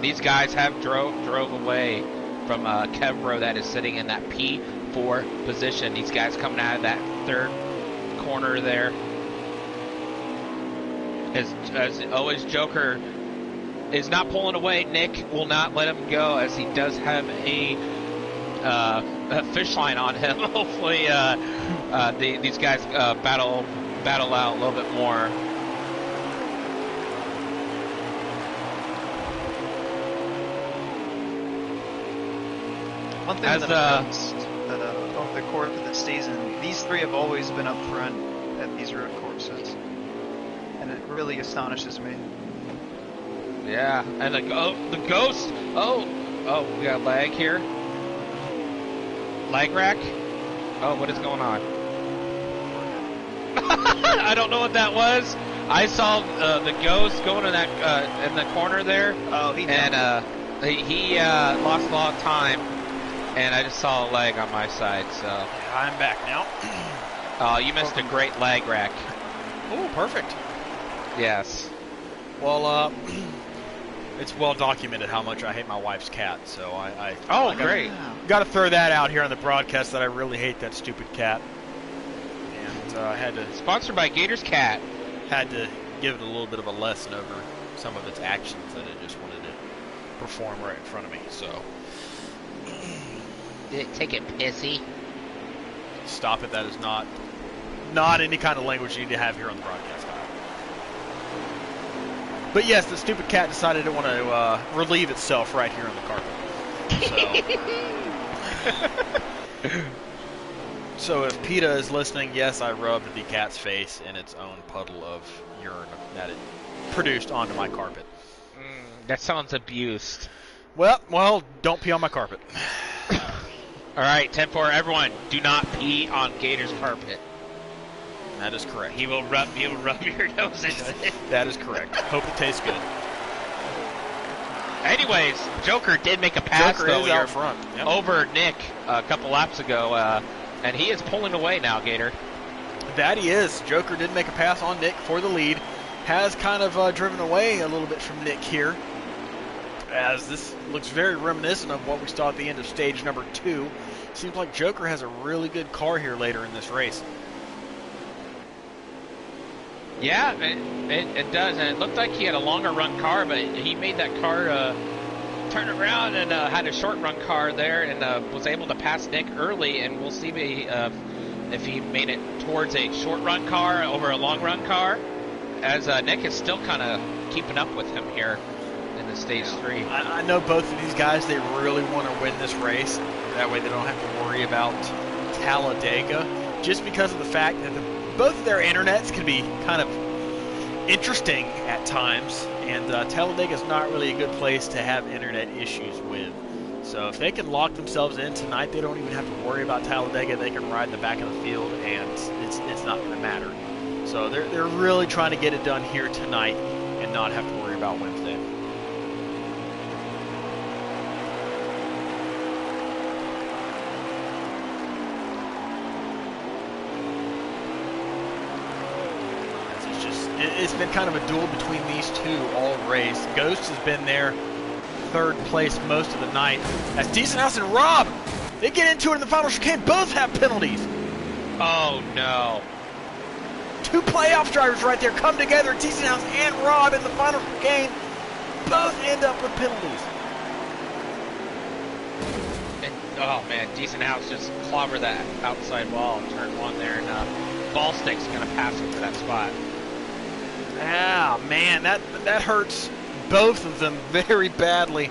These guys have drove away from Kevro that is sitting in that P4 position. These guys coming out of that third corner there. As always, Joker is not pulling away. Nick will not let him go, as he does have a fish line on him. Hopefully these guys battle out a little bit more. One thing that I've noticed over the course of the season, these three have always been up front at these road courses, and it really astonishes me. Yeah, and the Ghost. Oh, we got lag here. Lag rack. Oh, what is going on? I don't know what that was. I saw the Ghost going in that in the corner there. Oh, he lost a lot of time. And I just saw a lag on my side, so. I'm back now. Oh, you missed a great lag rack. Oh, perfect. Yes. Well, it's well documented how much I hate my wife's cat, so I great. Got to throw that out here on the broadcast that I really hate that stupid cat. And I had to. Sponsored by Gators Cat. Had to give it a little bit of a lesson over some of its actions that it just wanted to perform right in front of me, so. Did it take it pissy? Stop it. That is not any kind of language you need to have here on the broadcast. But yes, the stupid cat decided it want to relieve itself right here on the carpet. So if PETA is listening, yes, I rubbed the cat's face in its own puddle of urine that it produced onto my carpet. That sounds abused. Well, don't pee on my carpet. All right, 10-4, everyone, do not pee on Gator's carpet. That is correct. He will rub your nose into it. That is correct. Hope it tastes good. Anyways, Joker did make a pass Joker is out front. Yep. Over Nick a couple laps ago, and he is pulling away now, Gator. That he is. Joker did make a pass on Nick for the lead. Has kind of driven away a little bit from Nick here, as this looks very reminiscent of what we saw at the end of stage number 2. Seems like Joker has a really good car here later in this race. Yeah, it does, and it looked like he had a longer run car, but he made that car turn around and had a short run car there, and was able to pass Nick early, and we'll see if he made it towards a short run car over a long run car, as Nick is still kind of keeping up with him here in the stage 3. I know both of these guys, they really want to win this race. That way they don't have to worry about Talladega, just because of the fact that both of their internets can be kind of interesting at times, and Talladega is not really a good place to have internet issues with. So if they can lock themselves in tonight, they don't even have to worry about Talladega. They can ride in the back of the field, and it's not going to matter. So they're really trying to get it done here tonight and not have to worry about Wednesday. It's been kind of a duel between these two all race. Ghost has been there third place most of the night. As Decent House and Rob, they get into it in the final chicane. Both have penalties. Oh, no. Two playoff drivers right there come together. Decent House and Rob in the final chicane. Both end up with penalties. And, oh, man, Decent House just clobber that outside wall in turn 1 there, and Ball Stick's going to pass him for that spot. Ah, man, that hurts both of them very badly,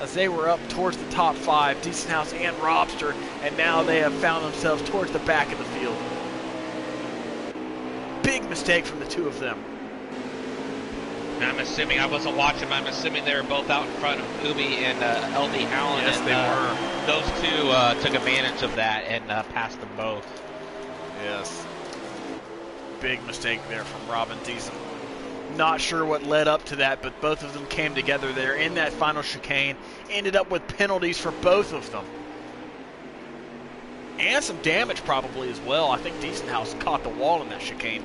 as they were up towards the top 5, Decent House and Robster, and now they have found themselves towards the back of the field. Big mistake from the two of them. I'm assuming, I wasn't watching, but I'm assuming they were both out in front of Ubi and LD Allen. Yes, and, they were. Those two took advantage of that and passed them both. Yes. Big mistake there from Robin Decent. Not sure what led up to that, but both of them came together there in that final chicane. Ended up with penalties for both of them. And some damage probably as well. I think Decent House caught the wall in that chicane.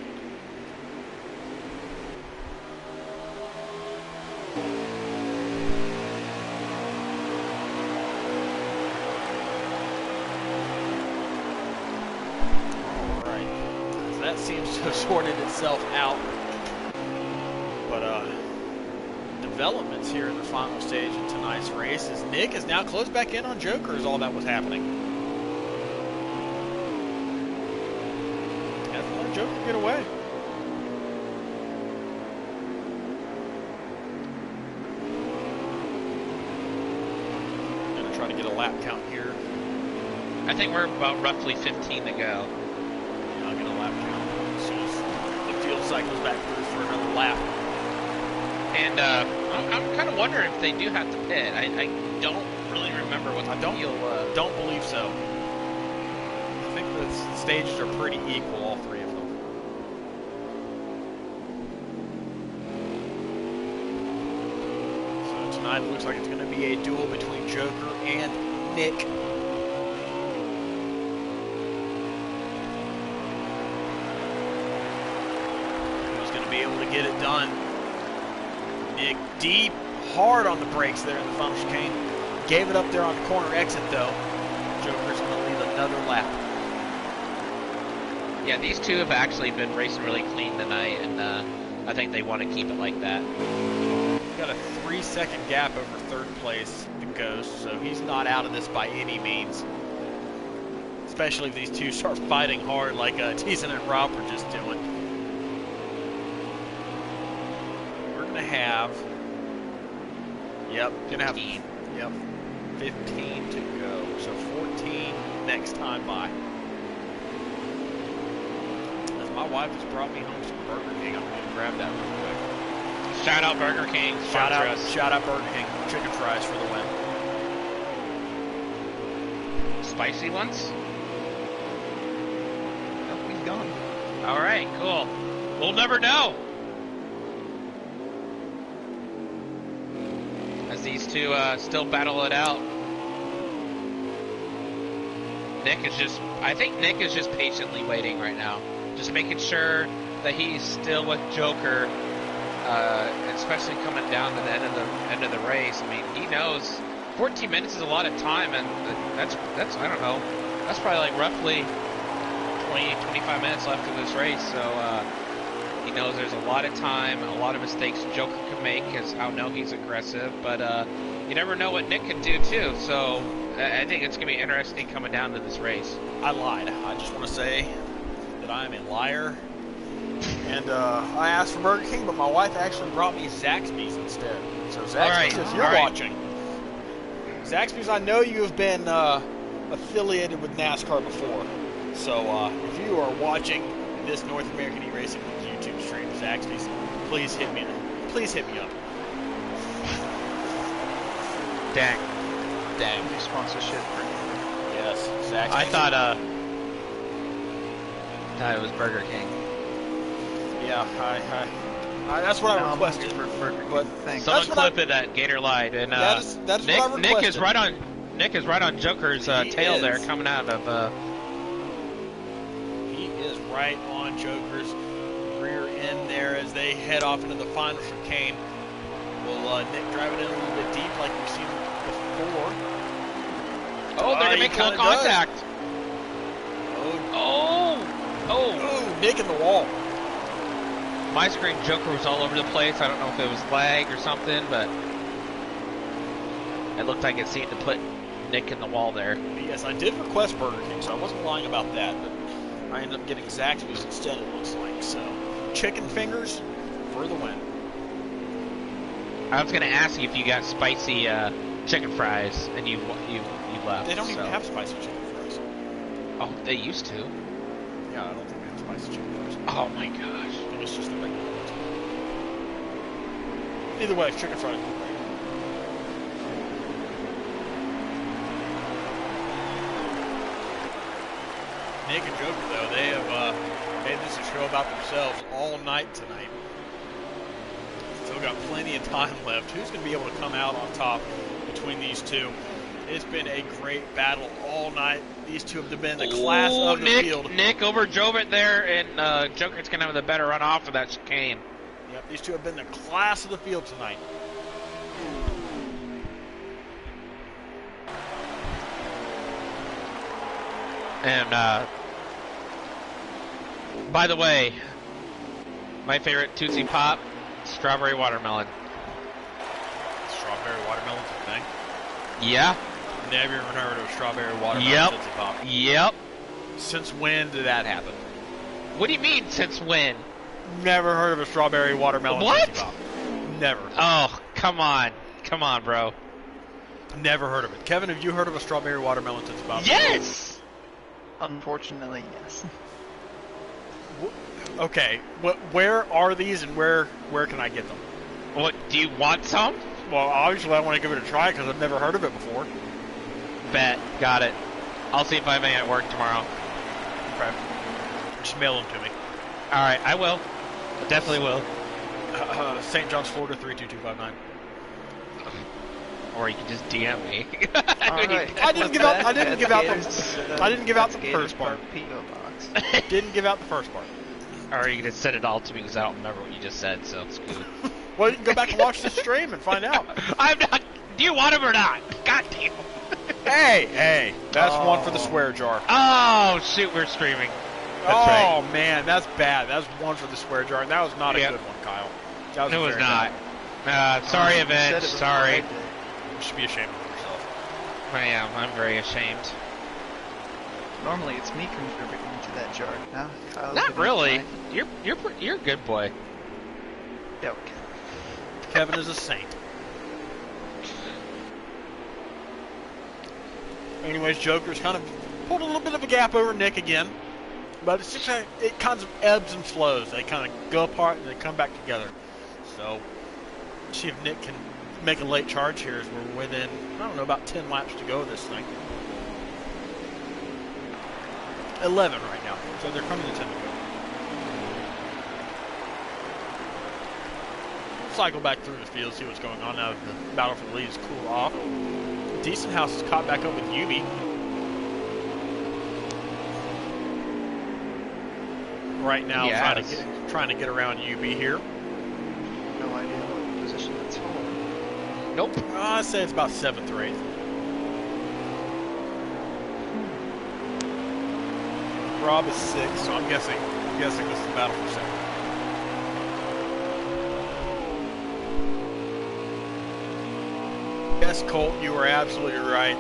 Alright. So that seems to have sorted itself out. But developments here in the final stage of tonight's race is Nick is now closed back in on Joker is all that was happening. Hasn't let Joker get away. Gonna try to get a lap count here. I think we're about roughly 15 to go. Yeah, I'll get a lap count as soon as the field cycles back through for another lap. And I'm kind of wondering if they do have to pit. I don't really remember what the deal was. Don't believe so. I think the stages are pretty equal, all three of them. So tonight it looks like it's going to be a duel between Joker and Nick. Who's going to be able to get it done? Nick deep, hard on the brakes there in the final chicane. Gave it up there on the corner exit, though. Joker's going to leave another lap. Yeah, these two have actually been racing really clean tonight, and I think they want to keep it like that. Got a 3-second gap over third place, the Ghost, so he's not out of this by any means. Especially if these two start fighting hard like Teason and Rob were just doing. Have 15 to go, so 14 next time by. As my wife has brought me home some Burger King, I'm going to grab that real quick. Shout out Burger King. Shout out Burger King. Chicken fries for the win. Spicy ones? Nope, he's gone. All right, cool. We'll never know. These two still battle it out. I think Nick is just patiently waiting right now. Just making sure that he's still with Joker, especially coming down to the end of the race. I mean, he knows 14 minutes is a lot of time, and that's I don't know, that's probably like roughly 20-25 minutes left of this race. So he knows there's a lot of time, a lot of mistakes Joker can make, because I know he's aggressive, but you never know what Nick can do too. So I think it's going to be interesting coming down to this race. I lied. I just want to say that I am a liar. And I asked for Burger King, but my wife actually brought me Zaxby's instead. So Zaxby's, if you're watching, Zaxby's, I know you have been affiliated with NASCAR before. So if you are watching this North American e-racing YouTube stream, Zaxby's, please hit me. Please hit me up. Dang. New sponsorship for Yes, Zaxby's. I thought it was Burger King. Yeah, that's what I requested. For Burger King. But Thanks. Someone clip it at Gator Light, and that is what I requested. Nick is right on Joker's tail there, coming out of. He is right on Joker's rear end there as they head off into the finals for Kane. Will Nick drive it in a little bit deep like we've seen before? Oh, they're gonna make full contact. Oh, Nick in the wall. My screen, Joker was all over the place. I don't know if it was lag or something, but it looked like it seemed to put Nick in the wall there. But yes, I did request Burger King, so I wasn't lying about that, but I ended up getting Zaxby's instead, it looks like. So, chicken fingers for the win. I was gonna ask you if you got spicy chicken fries, and you left. They don't even have spicy chicken fries. Oh, they used to. Yeah, I don't think they have spicy chicken fries. Oh my gosh. I think it's just the regular ones. Either way, chicken fries. Nick and Joker, though, they have made this a show about themselves all night tonight. Still got plenty of time left. Who's going to be able to come out on top between these two? It's been a great battle all night. These two have been the class of the field. Nick overdrove it there, and Joker's going to have the better run off of that chicane. Yep, these two have been the class of the field tonight. And, by the way, my favorite Tootsie Pop, strawberry watermelon. Strawberry watermelon's a thing? Yeah. Never even heard of strawberry watermelon Tootsie Pop. Yep. Since when did that happen? What do you mean, since when? Never heard of a strawberry watermelon What? Tootsie Pop. Never. Oh, come on. Come on, bro. Never heard of it. Kevin, have you heard of a strawberry watermelon Tootsie Pop? Yes! Unfortunately, yes. Okay, where are these and where can I get them? What, do you want some? Well, obviously I want to give it a try because I've never heard of it before. Bet. Got it. I'll see if I may at work tomorrow. Okay. Just mail them to me. Alright, I will. I definitely will. St. John's, Florida, 32259. Or you can just DM me. Alright. I didn't give out the first part. P.O. box. Didn't give out the first part. Or you can just send it all to me because I don't remember what you just said, so it's good. Well, you can go back and watch the stream and find out. I'm not. Do you want him or not? God damn. Hey, that's one for the swear jar. Oh, shoot, we're streaming. That's right. Man, that's bad. That's one for the swear jar, and that was not a good one, Kyle. That was No, it was very not. bad. Sorry, You said Avenge. it before Sorry. I did. You should be ashamed of yourself. I am. I'm very ashamed. Normally, it's me contributing to that jar. Now, Kyle's Not giving really. it You're a good boy. Yeah, okay. Kevin is a saint. Anyways, Joker's kind of pulled a little bit of a gap over Nick again, but it's just it kind of ebbs and flows. They kind of go apart and they come back together. So, see if Nick can make a late charge here as we're within, I don't know, about 10 laps to go this thing. 11 right now, so they're coming to 10 to go. Cycle back through the field, see what's going on now that the battle for the lead is cooled off. Decent House is caught back up with Yubi. Right now, trying to get around Yubi here. No idea what position that's for. Nope. I'd say it's about 7th or 8th. Rob is 6th, so I'm guessing this is the battle for 2nd. Yes, Colt, you were absolutely right.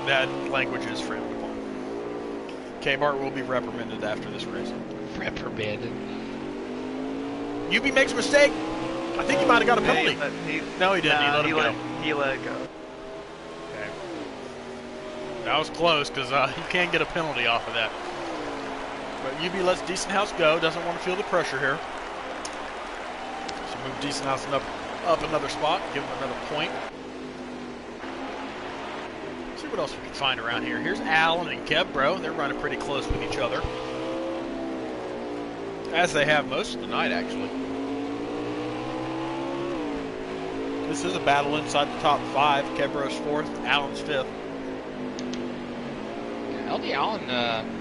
that language is frowned upon. K-Bart will be reprimanded after this race. Reprimanded. UB makes a mistake. I think he might have got a penalty. No, he didn't. Nah, he let him go. He let it go. Okay. That was close because he can get a penalty off of that. But UB lets Decent House go. Doesn't want to feel the pressure here. So move Decent House up another spot. Give him another point. See what else we can find around here. Here's Allen and Kebro. They're running pretty close with each other. As they have most of the night, actually. This is a battle inside the top 5. Kebro's 4th, Allen's 5th. Yeah, LD Allen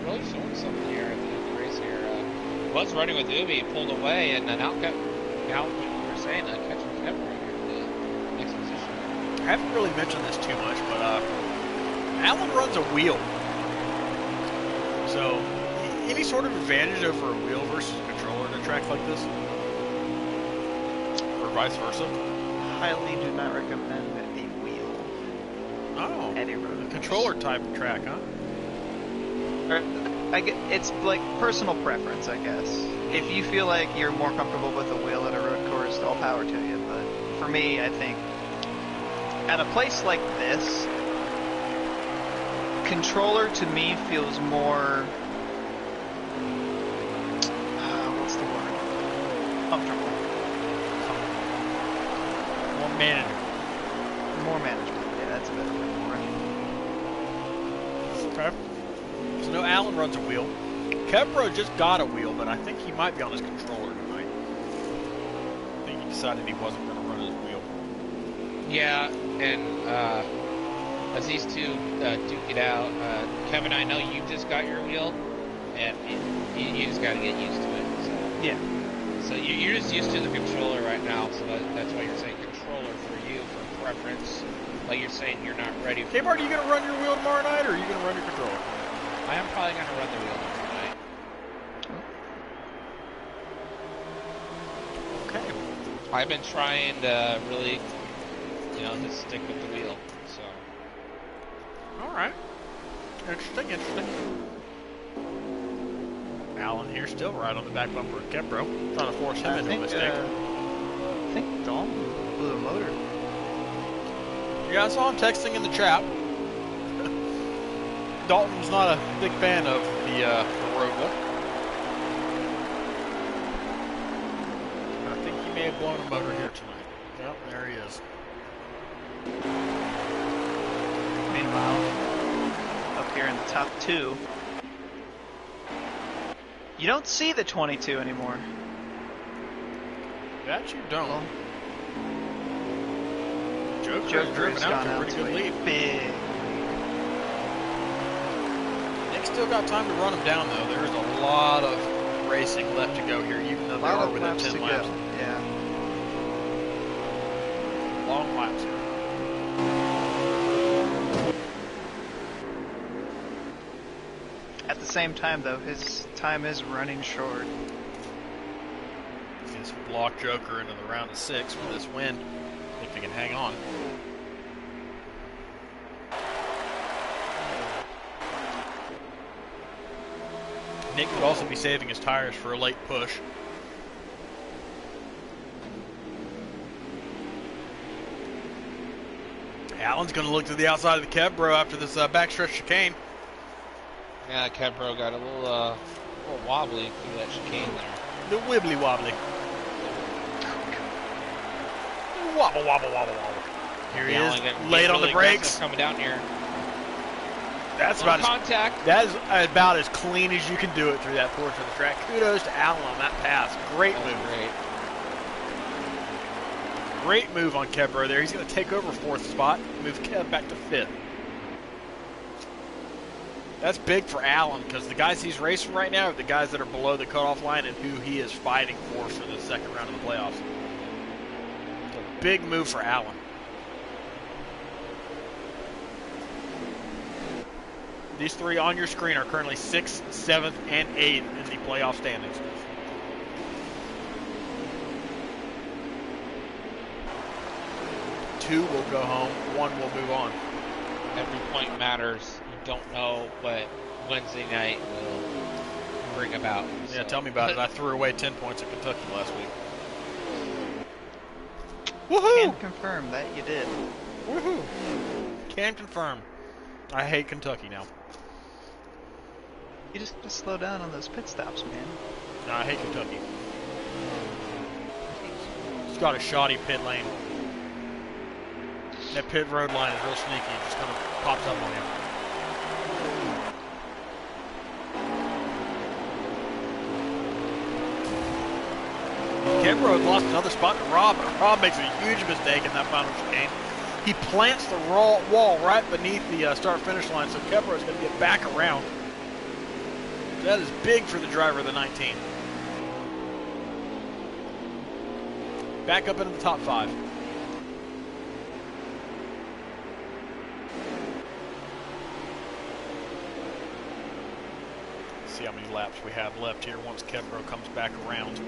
really showing something here at the end of the race here. Was running with Ubi, pulled away, and now kept out what you were saying, catching Kebro here in the next position. I haven't really mentioned this too much, but Allen runs a wheel. So, any sort of advantage over a wheel versus a controller in a track like this? Or vice versa? Highly do not recommend a wheel. Oh, Any road a course. controller type of track, huh? It's like personal preference, I guess. If you feel like you're more comfortable with a wheel at a road course, all power to you. But for me, I think at a place like this, controller to me feels more. What's the word? Comfortable. More manageable. More management. Yeah, that's a better word for it. Okay. So no, Allen runs a wheel. Kebro just got a wheel, but I think he might be on his controller tonight. I think he decided he wasn't going to run his wheel. Yeah, and as these two duke it out, Kevin, I know you just got your wheel, and you just got to get used to it. So. Yeah. So you're just used to the controller right now, so that's why you're saying controller for you, for preference. Like you're saying you're not ready for K-Bart, are you going to run your wheel tomorrow night, or are you going to run your controller? I am probably going to run the wheel tomorrow night. Okay. I've been trying to really, just stick with the wheel, so. All right. Interesting. Allen here still right on the back bumper of Kebro, trying to force him into a mistake. I think Dalton blew a motor. Yeah, I saw him texting in the chat. Dalton's not a big fan of the Roval. I think he may have blown a motor here tonight. Yep, there he is. Meanwhile, up here in the top 2, you don't see the 22 anymore. That you don't. Well, Joker's driven out to a pretty good lead. Big. Nick's still got time to run him down, though. There is a lot of racing left to go here, even though they are within 10 laps. Yeah. Long laps here. At the same time, though, his time is running short. He's blocked Joker into the round of 6 with this win. If he can hang on. Nick could also be saving his tires for a late push. Allen's going to look to the outside of the Kebro after this backstretch chicane. Yeah, Kebro got a little wobbly through that chicane there. The wibbly wobbly. Wobble, wobble, wobble, wobble. Here he is, late on the brakes. Coming down here. That's about contact. That is about as clean as you can do it through that portion of the track. Kudos to Allen on that pass. Great move. Great move on Kebro there. He's going to take over 4th spot, move Kev back to 5th. That's big for Allen because the guys he's racing right now are the guys that are below the cutoff line and who he is fighting for the second round of the playoffs. It's a big move for Allen. These 3 on your screen are currently 6th, 7th, and 8th in the playoff standings. Two will go home, 1 will move on. every point matters. You don't know what Wednesday night will bring about. Yeah, So. tell me about it. I threw away 10 points at Kentucky last week. Woohoo! Can confirm that you did. Woohoo! Can confirm. I hate Kentucky now. You just gotta slow down on those pit stops, man. No, I hate Kentucky. It's got a shoddy pit lane. That pit road line is real sneaky. It just kind of pops up on you. Kemro lost another spot to Rob, but Rob makes a huge mistake in that final chicane. He plants the wall right beneath the start-finish line, so Kemro is going to get back around. That is big for the driver of the 19. Back up into the top 5. See how many laps we have left here once Kemro comes back around.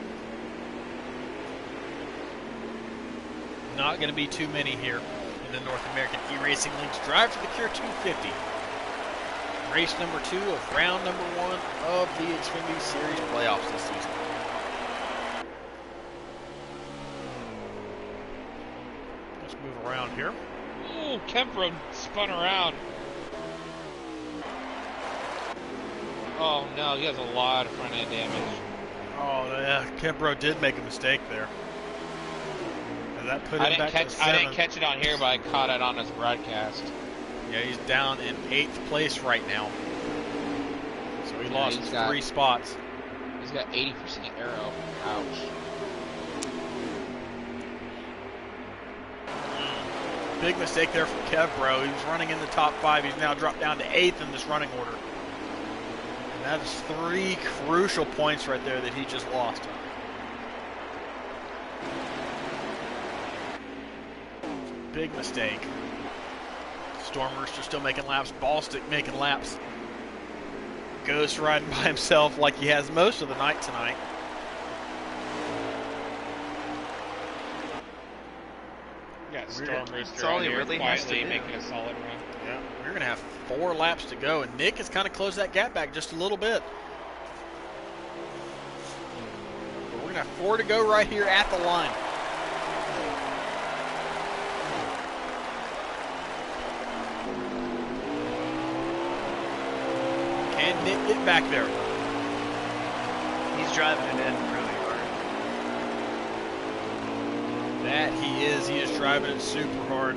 Not going to be too many here in the North American E-Racing League's Drive for the Cure 250. Race number 2 of round number 1 of the Xfinity Series playoffs this season. Let's move around here. Ooh, Kemper spun around. Oh no, he has a lot of front end damage. Oh yeah, Kemro did make a mistake there. And that put him back to 7th. I didn't catch it on here, but I caught it on his broadcast. Yeah, he's down in 8th place right now. So he lost 3 spots. He's got 80% aero. Ouch. Big mistake there from Kemro. He was running in the top 5. He's now dropped down to 8th in this running order. And that is 3 crucial points right there that he just lost. Big mistake. Storm Rooster still making laps. Ballstick making laps. Ghost riding by himself like he has most of the night tonight. Got Storm Rooster That's all out he here really has to quietly do. making a solid run. Yeah, we're going to have 4 laps to go, and Nick has kind of closed that gap back just a little bit. But we're going to have 4 to go right here at the line. Can Nick get back there? He's driving it in really hard. That he is. He is driving it super hard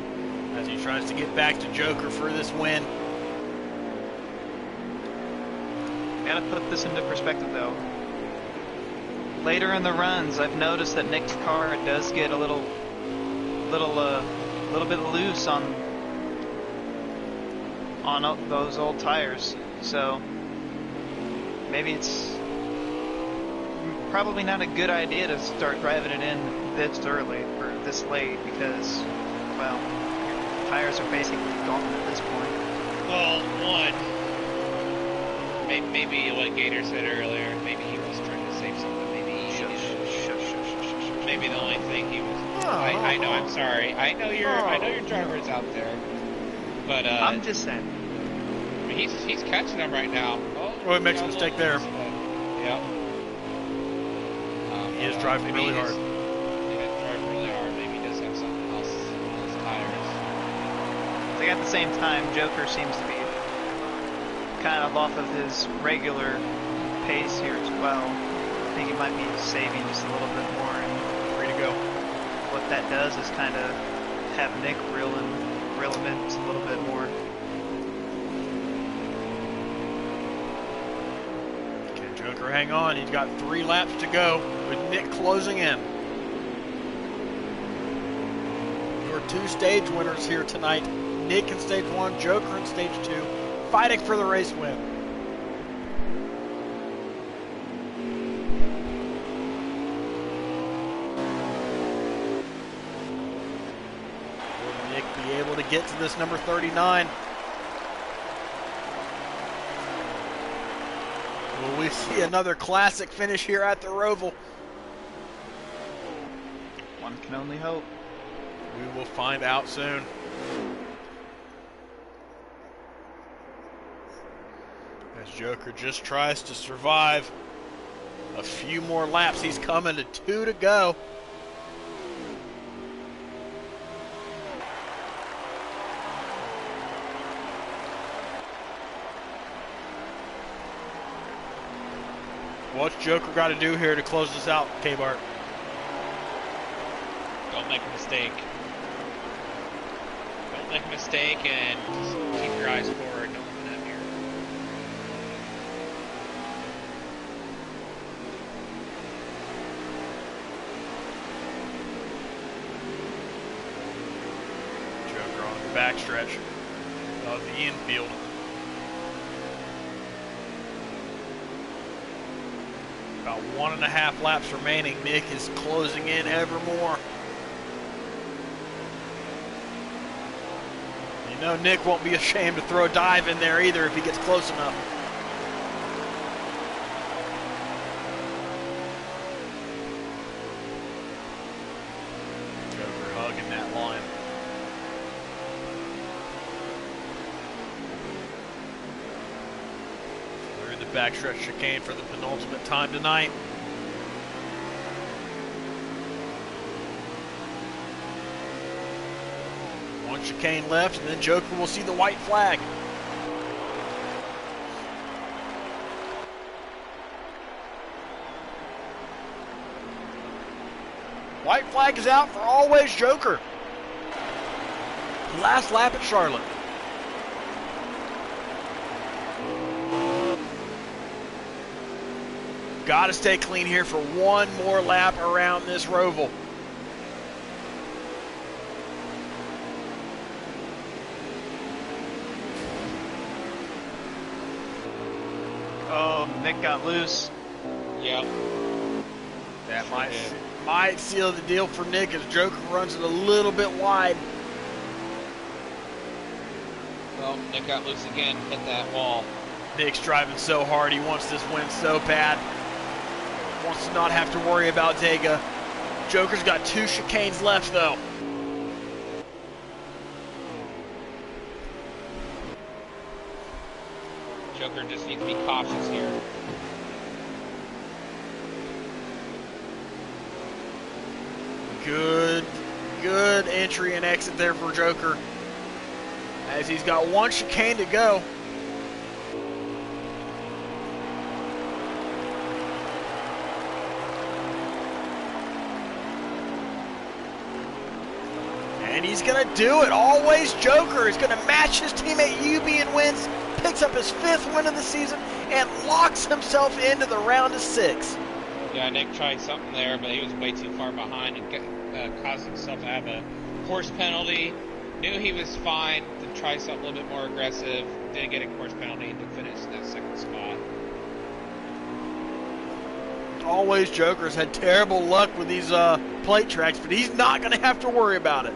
as he tries to get back to Joker for this win. Gotta put this into perspective though. Later in the runs, I've noticed that Nick's car does get a little bit loose on those old tires. So maybe it's probably not a good idea to start driving it in this early or this late because, well, your tires are basically gone at this point. Well, one, maybe what Gator said earlier, maybe he was trying to save something. Maybe the only thing he was. I know. I'm sorry. I know your driver's out there, but I'm just saying. He's catching them right now. Oh, he makes a mistake there. Yep. He is driving really hard. Yeah, driving really hard. Maybe he does have something else on his tires. I think at the same time, Joker seems to be kind of off of his regular pace here as well. I think he might be saving just a little bit more. And Free to go. what that does is kind of have Nick reel him in just a little bit more. Can Joker hang on? He's got 3 laps to go with Nick closing in. Your 2 stage winners here tonight. Nick in stage 1, Joker in stage 2, fighting for the race win. Will Nick be able to get to this number 39? Will we see another classic finish here at the Roval? One can only hope. We will find out soon. As Joker just tries to survive a few more laps. He's coming to 2 to go. What's Joker got to do here to close this out, K-Bart? Don't make a mistake. Don't make a mistake and just keep your eyes forward. Don't let them here. Joker on the backstretch of the infield. About 1.5 laps remaining. Nick is closing in ever more. You know Nick won't be ashamed to throw a dive in there either if he gets close enough. Joker hugging that line. We're in the backstretch chicane for the penultimate time tonight. One chicane left, and then Joker will see the white flag. White flag is out for Always Joker. Last lap at Charlotte. Got to stay clean here for one more lap around this Roval. Oh, Nick got loose. Yep. That might seal the deal for Nick as Joker runs it a little bit wide. Well, Nick got loose again, hit that wall. Nick's driving so hard. He wants this win so bad. Wants to not have to worry about Dega. Joker's got 2 chicanes left, though. Joker just needs to be cautious here. Good entry and exit there for Joker. As he's got 1 chicane to go. And he's going to do it. Always Joker is going to match his teammate UB and wins. Picks up his 5th win of the season and locks himself into the round of 6. Yeah, Nick tried something there, but he was way too far behind and caused himself to have a course penalty. Knew he was fine to try something a little bit more aggressive. Didn't get a course penalty to finish in that 2nd spot. Always Joker's had terrible luck with these plate tracks, but he's not going to have to worry about it.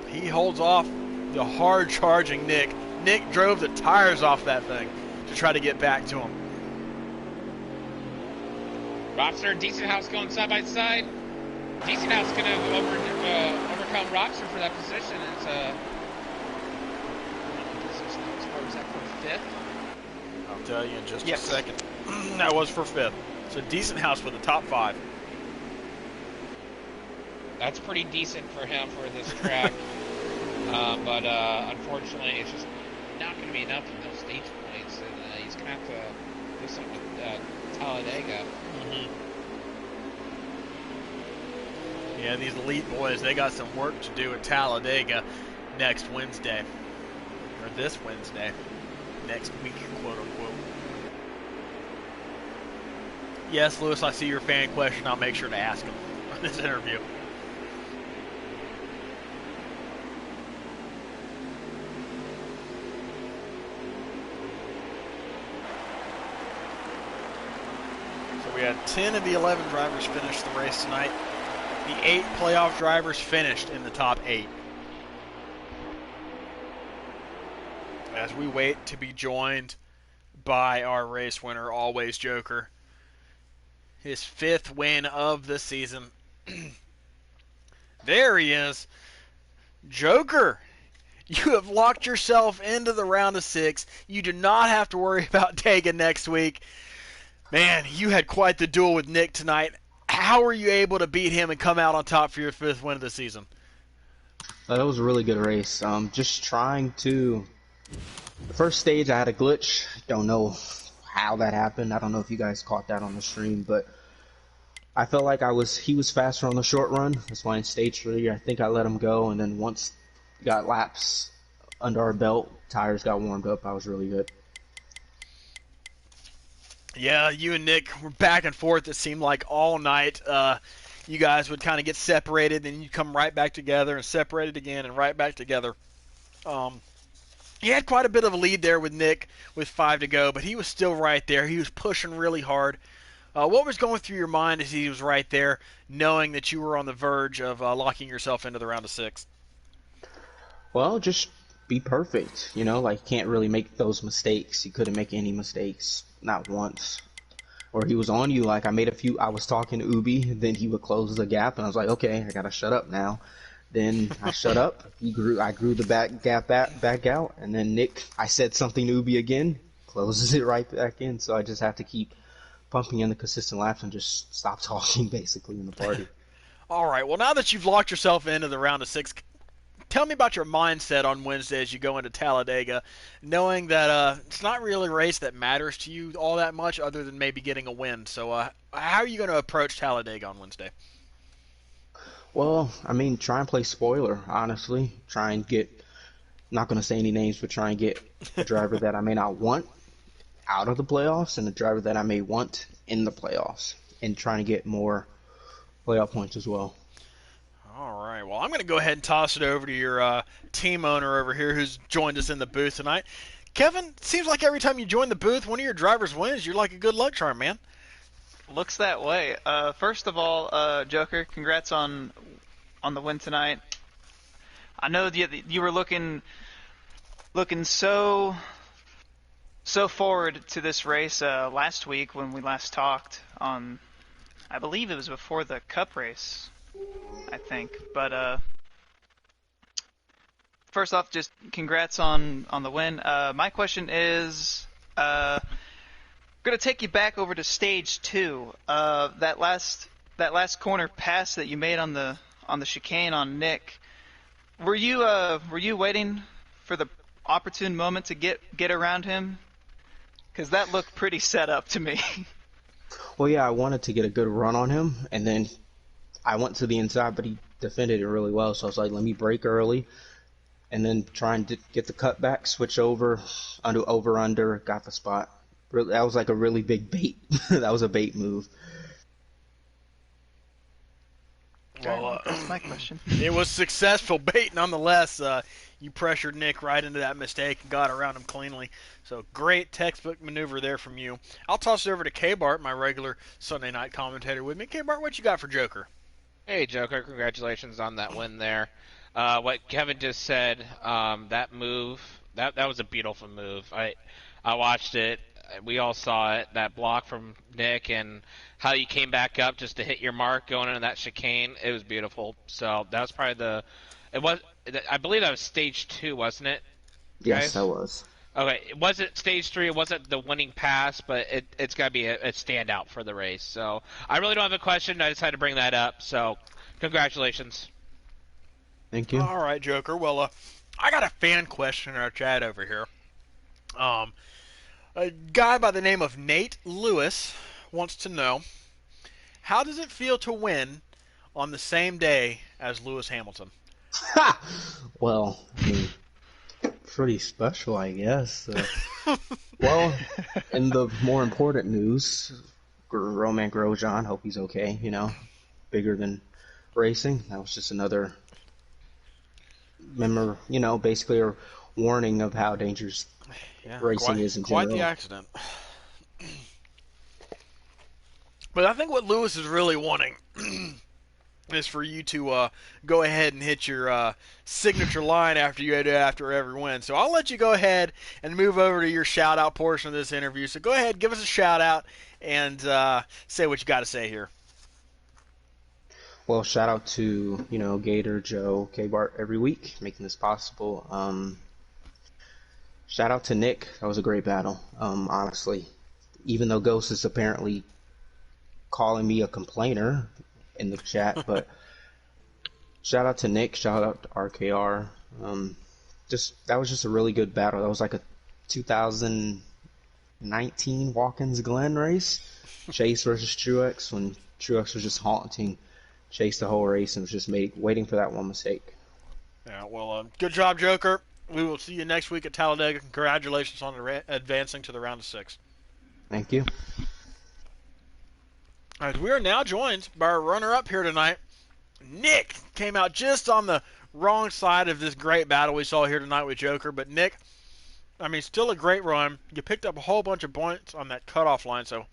He holds off the hard-charging Nick. Nick drove the tires off that thing to try to get back to him. Robster and Decent House going side by side. Decent House going to overcome Robster for that position. It's what was that for 5th? I'll tell you in just a second. That was for 5th. So Decent House with the top 5. That's pretty decent for him for this track. But unfortunately, it's just not going to be enough in those stage points, and he's going to have to do something with Talladega. Mm-hmm. Yeah, these elite boys, they got some work to do at Talladega next Wednesday. Or this Wednesday. Next week, quote unquote. Yes, Lewis, I see your fan question. I'll make sure to ask him on this interview. We had 10 of the 11 drivers finish the race tonight. The 8 playoff drivers finished in the top 8. As we wait to be joined by our race winner, Always Joker. His 5th win of the season. There he is. Joker, You have locked yourself into the round of 6. You do not have to worry about Dega next week. Man, you had quite the duel with Nick tonight. How were you able to beat him and come out on top for your 5th win of the season? That was a really good race. Just trying to. The first stage, I had a glitch. Don't know how that happened. I don't know if you guys caught that on the stream, but I felt like he was faster on the short run. That's why in stage 3, I think I let him go, and then once got laps under our belt, tires got warmed up. I was really good. Yeah, you and Nick were back and forth, it seemed like, all night. You guys would kind of get separated, then you'd come right back together and separated again and right back together. He had quite a bit of a lead there with Nick with 5 to go, but he was still right there. He was pushing really hard. What was going through your mind as he was right there, knowing that you were on the verge of locking yourself into the round of 6? Well, just be perfect. Like, can't really make those mistakes. He couldn't make any mistakes, not once. Or he was on you. Like, I was talking to Ubi, then he would close the gap, and I was like, okay, I gotta shut up now. Then I shut up. I grew the back gap back out, and then Nick, I said something to Ubi again, closes it right back in. So I just have to keep pumping in the consistent laps and just stop talking, basically, in the party. All right, well, now that you've locked yourself into the round of 6, tell me about your mindset on Wednesday as you go into Talladega, knowing that it's not really a race that matters to you all that much other than maybe getting a win. So how are you going to approach Talladega on Wednesday? Well, try and play spoiler, honestly. Try and get, not going to say any names, but try and get a driver that I may not want out of the playoffs and a driver that I may want in the playoffs, and trying to get more playoff points as well. All right. Well, I'm going to go ahead and toss it over to your team owner over here who's joined us in the booth tonight. Kevin, seems like every time you join the booth, one of your drivers wins. You're like a good luck charm, man. Looks that way. First of all, Joker, congrats on the win tonight. I know you were looking so forward to this race last week when we last talked on, I believe it was before the Cup race, I think. But first off, just congrats on the win. My question is, going to take you back over to stage 2. That last corner pass that you made on the chicane on Nick. Were you waiting for the opportune moment to get around him? Because that looked pretty set up to me. Well, yeah, I wanted to get a good run on him, and then I went to the inside, but he defended it really well. So I was like, let me brake early, and then try and get the cutback, switch over, under, got the spot. Really, that was like a really big bait. That was a bait move. Well, that's my question. It was successful bait nonetheless. You pressured Nick right into that mistake and got around him cleanly. So great textbook maneuver there from you. I'll toss it over to K-Bart, my regular Sunday night commentator with me. K-Bart, what you got for Joker? Hey, Joker, congratulations on that win there. What Kevin just said, that move, that was a beautiful move. I watched it. We all saw it, that block from Nick and how you came back up just to hit your mark going into that chicane. It was beautiful. So that was probably I believe that was stage 2, wasn't it? Yes, guys? that was. Okay, it wasn't stage 3, it wasn't the winning pass, but it's got to be a standout for the race. So I really don't have a question. I just had to bring that up. So congratulations. Thank you. All right, Joker. Well, I got a fan question in our chat over here. A guy by the name of Nate Lewis wants to know, how does it feel to win on the same day as Lewis Hamilton? Well, pretty special, I guess. Well, in the more important news, Romain Grosjean, hope he's okay, bigger than racing. That was just another basically a warning of how dangerous racing is in general. Quite the accident. But I think what Lewis is really wanting is for you to go ahead and hit your signature line after every win. So I'll let you go ahead and move over to your shout-out portion of this interview. So go ahead, give us a shout-out, and say what you got to say here. Well, shout out to, Gator, Joe, K-Bart every week making this possible. Shout out to Nick. That was a great battle. Honestly, even though Ghost is apparently calling me a complainer in the chat, but shout out to Nick. Shout out to RKR. That was just a really good battle. That was like a 2019 Watkins Glen race, Chase versus Truex, when Truex was just haunting Chase the whole race and was just waiting for that one mistake. Yeah, well, good job, Joker. We will see you next week at Talladega. Congratulations on advancing to the round of 6. Thank you. All right, we are now joined by our runner-up here tonight. Nick came out just on the wrong side of this great battle we saw here tonight with Joker. But Nick, still a great run. You picked up a whole bunch of points on that cutoff line. So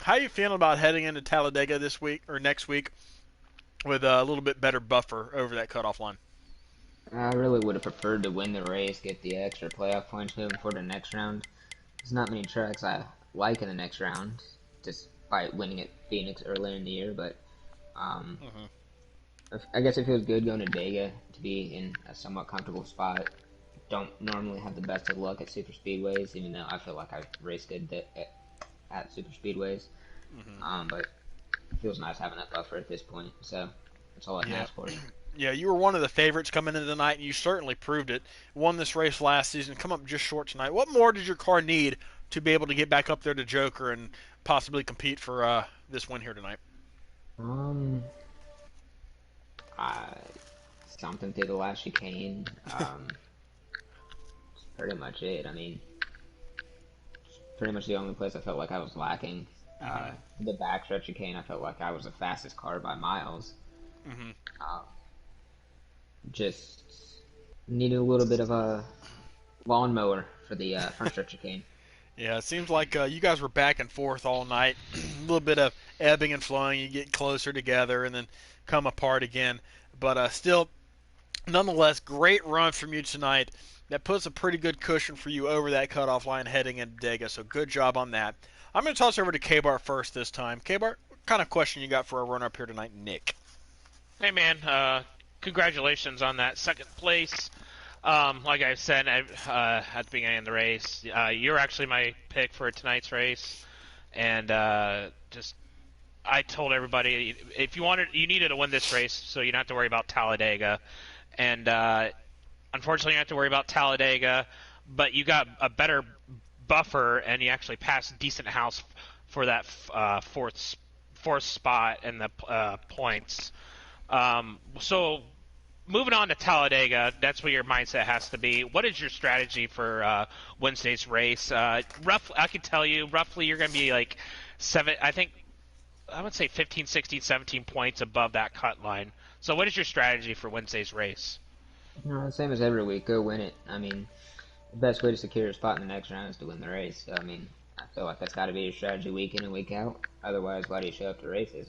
how are you feeling about heading into Talladega this week or next week with a little bit better buffer over that cutoff line? I really would have preferred to win the race, get the extra playoff points moving for the next round. There's not many tracks I like in the next round, despite winning at Phoenix earlier in the year, but I guess it feels good going to Vega to be in a somewhat comfortable spot. Don't normally have the best of luck at super speedways, even though I feel like I've raced good at super speedways. But it feels nice having that buffer at this point, so that's all I can ask for. Yeah, you were one of the favorites coming into the night, and you certainly proved it. Won this race last season, come up just short tonight. What more did your car need to be able to get back up there to Joker and possibly compete for this win here tonight? Something through the last chicane. That's pretty much it. Pretty much the only place I felt like I was lacking. The backstretch chicane, I felt like I was the fastest car by miles. Just needed a little bit of a lawnmower for the front stretch chicane. Yeah, it seems like you guys were back and forth all night. A little bit of ebbing and flowing. You get closer together and then come apart again. But still, nonetheless, great run from you tonight. That puts a pretty good cushion for you over that cutoff line heading into Dega. So good job on that. I'm going to toss over to K-Bart first this time. K-Bart, what kind of question you got for our runner-up here tonight, Nick? Hey, man. Congratulations on that second place. Like I said at the beginning of the race, you're actually my pick for tonight's race, and I told everybody if you needed to win this race, so you don't have to worry about Talladega, and unfortunately you don't have to worry about Talladega, but you got a better buffer, and you actually passed decent house for that fourth spot in the points. So moving on to Talladega, that's where your mindset has to be. What is your strategy for Wednesday's race? Roughly, I can tell you, roughly you're going to be like I would say 15, 16, 17 points above that cut line. So what is your strategy for Wednesday's race? Same as every week. Go win it. The best way to secure a spot in the next round is to win the race. So, I feel like that's got to be your strategy week in and week out. Otherwise, why do you show up to races?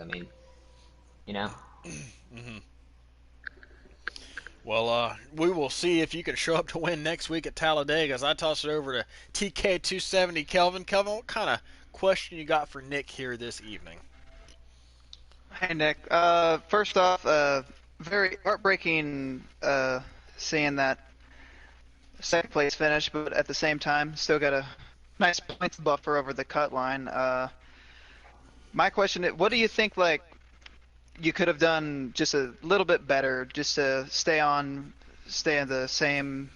Well, we will see if you can show up to win next week at Talladega. As I toss it over to TK270 Kelvin. Kelvin, what kind of question you got for Nick here this evening? Hey, Nick. First off, very heartbreaking seeing that second place finish, but at the same time, still got a nice points buffer over the cut line. My question is, what do you think, you could have done just a little bit better just to stay in the same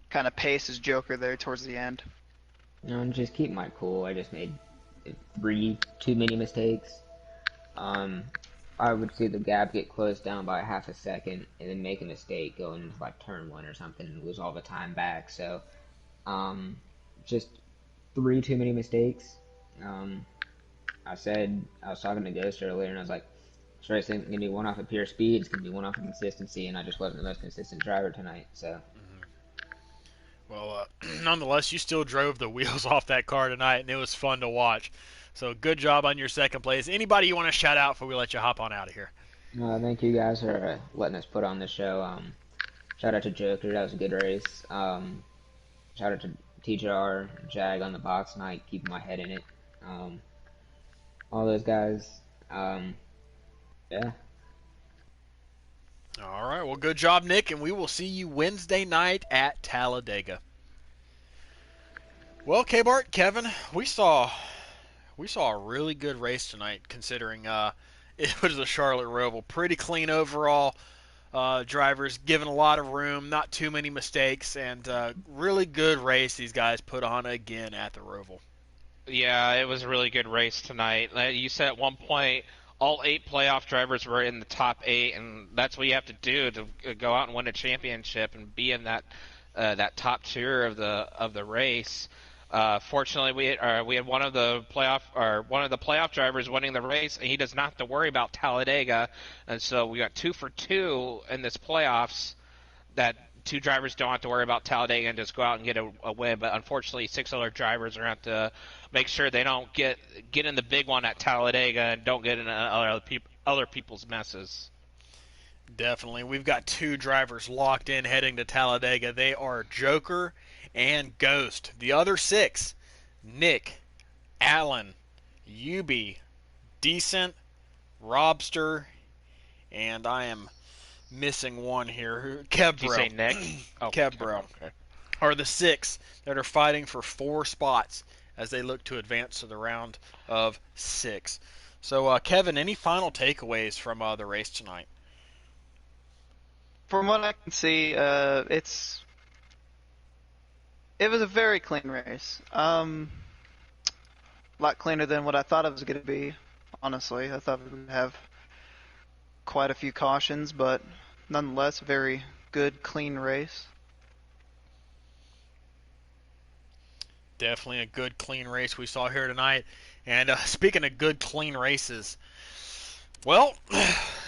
kind of pace as Joker there towards the end? Just keep my cool. I just made 3 too many mistakes. I would see the gap get closed down by half a second and then make a mistake going into like turn 1 or something and lose all the time back. So, just 3 too many mistakes. I was talking to Ghost earlier and I was like, this race isn't going to be one off of pure speed, it's going to be one off of consistency, and I just wasn't the most consistent driver tonight, so. Well, nonetheless, you still drove the wheels off that car tonight, and it was fun to watch. So good job on your second place. Anybody you want to shout out before we let you hop on out of here? Thank you guys for letting us put on the show. Shout out to Joker, that was a good race. Shout out to TJR, Jag on the box night, keeping my head in it. All those guys. Yeah. All right. Well, good job, Nick, and we will see you Wednesday night at Talladega. Well, K-Bart, Kevin, we saw a really good race tonight, considering it was a Charlotte Roval. Pretty clean overall. Drivers given a lot of room, not too many mistakes, and really good race these guys put on again at the Roval. Yeah, it was a really good race tonight. Like you said at one point, all 8 playoff drivers were in the top 8, and that's what you have to do to go out and win a championship and be in that top tier of the race. Fortunately, we had one of the playoff drivers winning the race, and he does not have to worry about Talladega, and so we got 2 for 2 in this playoffs. That 2 drivers don't have to worry about Talladega and just go out and get a win. But unfortunately, 6 other drivers are going to have to make sure they don't get in the big one at Talladega and don't get in other people's messes. Definitely. We've got 2 drivers locked in heading to Talladega. They are Joker and Ghost. The other 6, Nick, Allen, Yubi, Decent, Robster, and I am missing one here. Did you say Kevbro. Nick? Oh, Kevbro okay. are the 6 that are fighting for 4 spots as they look to advance to the round of 6. So, Kevin, any final takeaways from the race tonight? From what I can see, it was a very clean race. A lot cleaner than what I thought it was going to be. Honestly, I thought we would have quite a few cautions, but nonetheless, a very good, clean race. Definitely a good, clean race we saw here tonight. And speaking of good, clean races, well,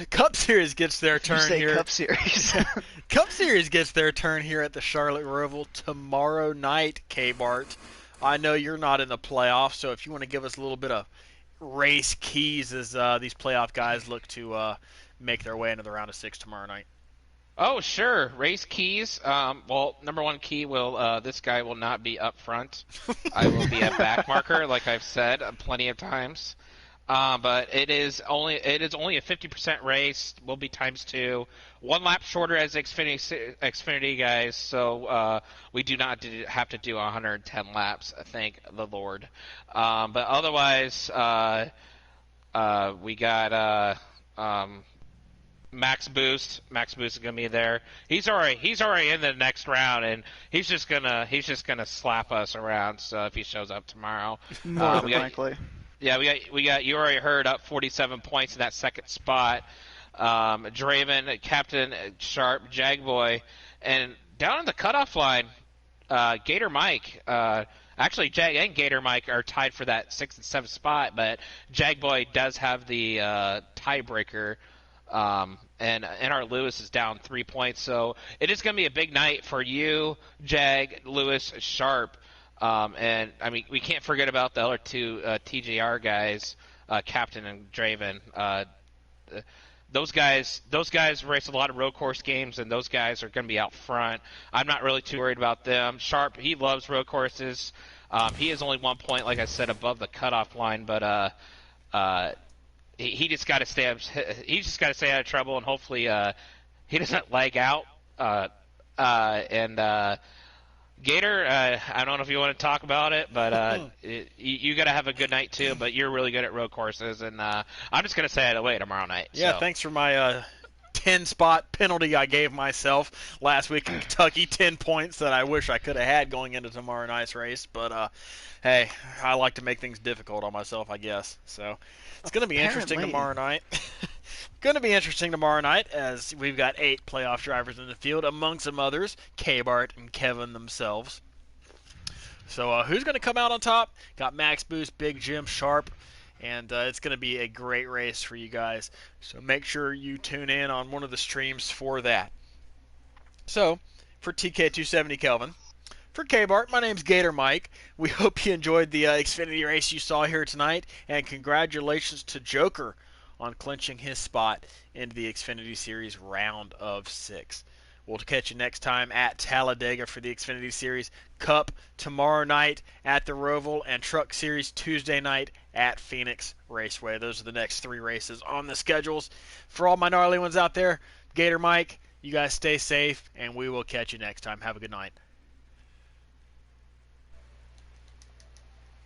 Cup Series gets their You turn say here. Cup Series. Cup Series gets their turn here at the Charlotte Roval tomorrow night, K-Bart. I know you're not in the playoffs, so if you want to give us a little bit of race keys as these playoff guys look to make their way into the round of 6 tomorrow night. Oh, sure. Race keys. Well, number 1 key will this guy will not be up front. I will be a back marker, like I've said plenty of times. But it is only a 50% race. Will be times 2, 1 lap shorter as Xfinity guys. So we do not have to do 110 laps. Thank the Lord. But otherwise, we got Max Boost. Max Boost is gonna be there. He's already in the next round, and he's just gonna slap us around. So if he shows up tomorrow, More than likely. yeah, we got you already heard up 47 points in that second spot. Draven, Captain Sharp, Jagboy, and down on the cutoff line, Gator Mike. Actually, Jag and Gator Mike are tied for that 6th and 7th spot, but Jagboy does have the tiebreaker. And our Lewis is down 3 points, so it is going to be a big night for you, Jag, Lewis, Sharp, and I mean we can't forget about the other 2 TJR guys, Captain and Draven. Those guys race a lot of road course games, and those guys are going to be out front. I'm not really too worried about them. Sharp, he loves road courses. He is only 1 point, like I said, above the cutoff line, but he just got to stay up. He just got to stay out of trouble, and hopefully he doesn't lag out. Gator, I don't know if you want to talk about it, but you got to have a good night too. But you're really good at road courses, and I'm just gonna say it away tomorrow night. Yeah, so. thanks for my 10-spot penalty I gave myself last week in Kentucky. 10 points that I wish I could have had going into tomorrow night's race, but hey, I like to make things difficult on myself, I guess. So it's going to be interesting tomorrow night. Going to be interesting tomorrow night as we've got 8 playoff drivers in the field, among some others, K-Bart and Kevin themselves. So who's going to come out on top? Got Max Boost, Big Jim, Sharp, and it's going to be a great race for you guys. So make sure you tune in on one of the streams for that. So, for TK270 Kelvin, for K-Bart, my name's Gator Mike. We hope you enjoyed the Xfinity race you saw here tonight, and congratulations to Joker on clinching his spot into the Xfinity Series round of 6. We'll catch you next time at Talladega for the Xfinity Series Cup tomorrow night at the Roval, and Truck Series Tuesday night at Phoenix Raceway. Those are the next 3 races on the schedules. For all my gnarly ones out there, Gator Mike, you guys stay safe, and we will catch you next time. Have a good night.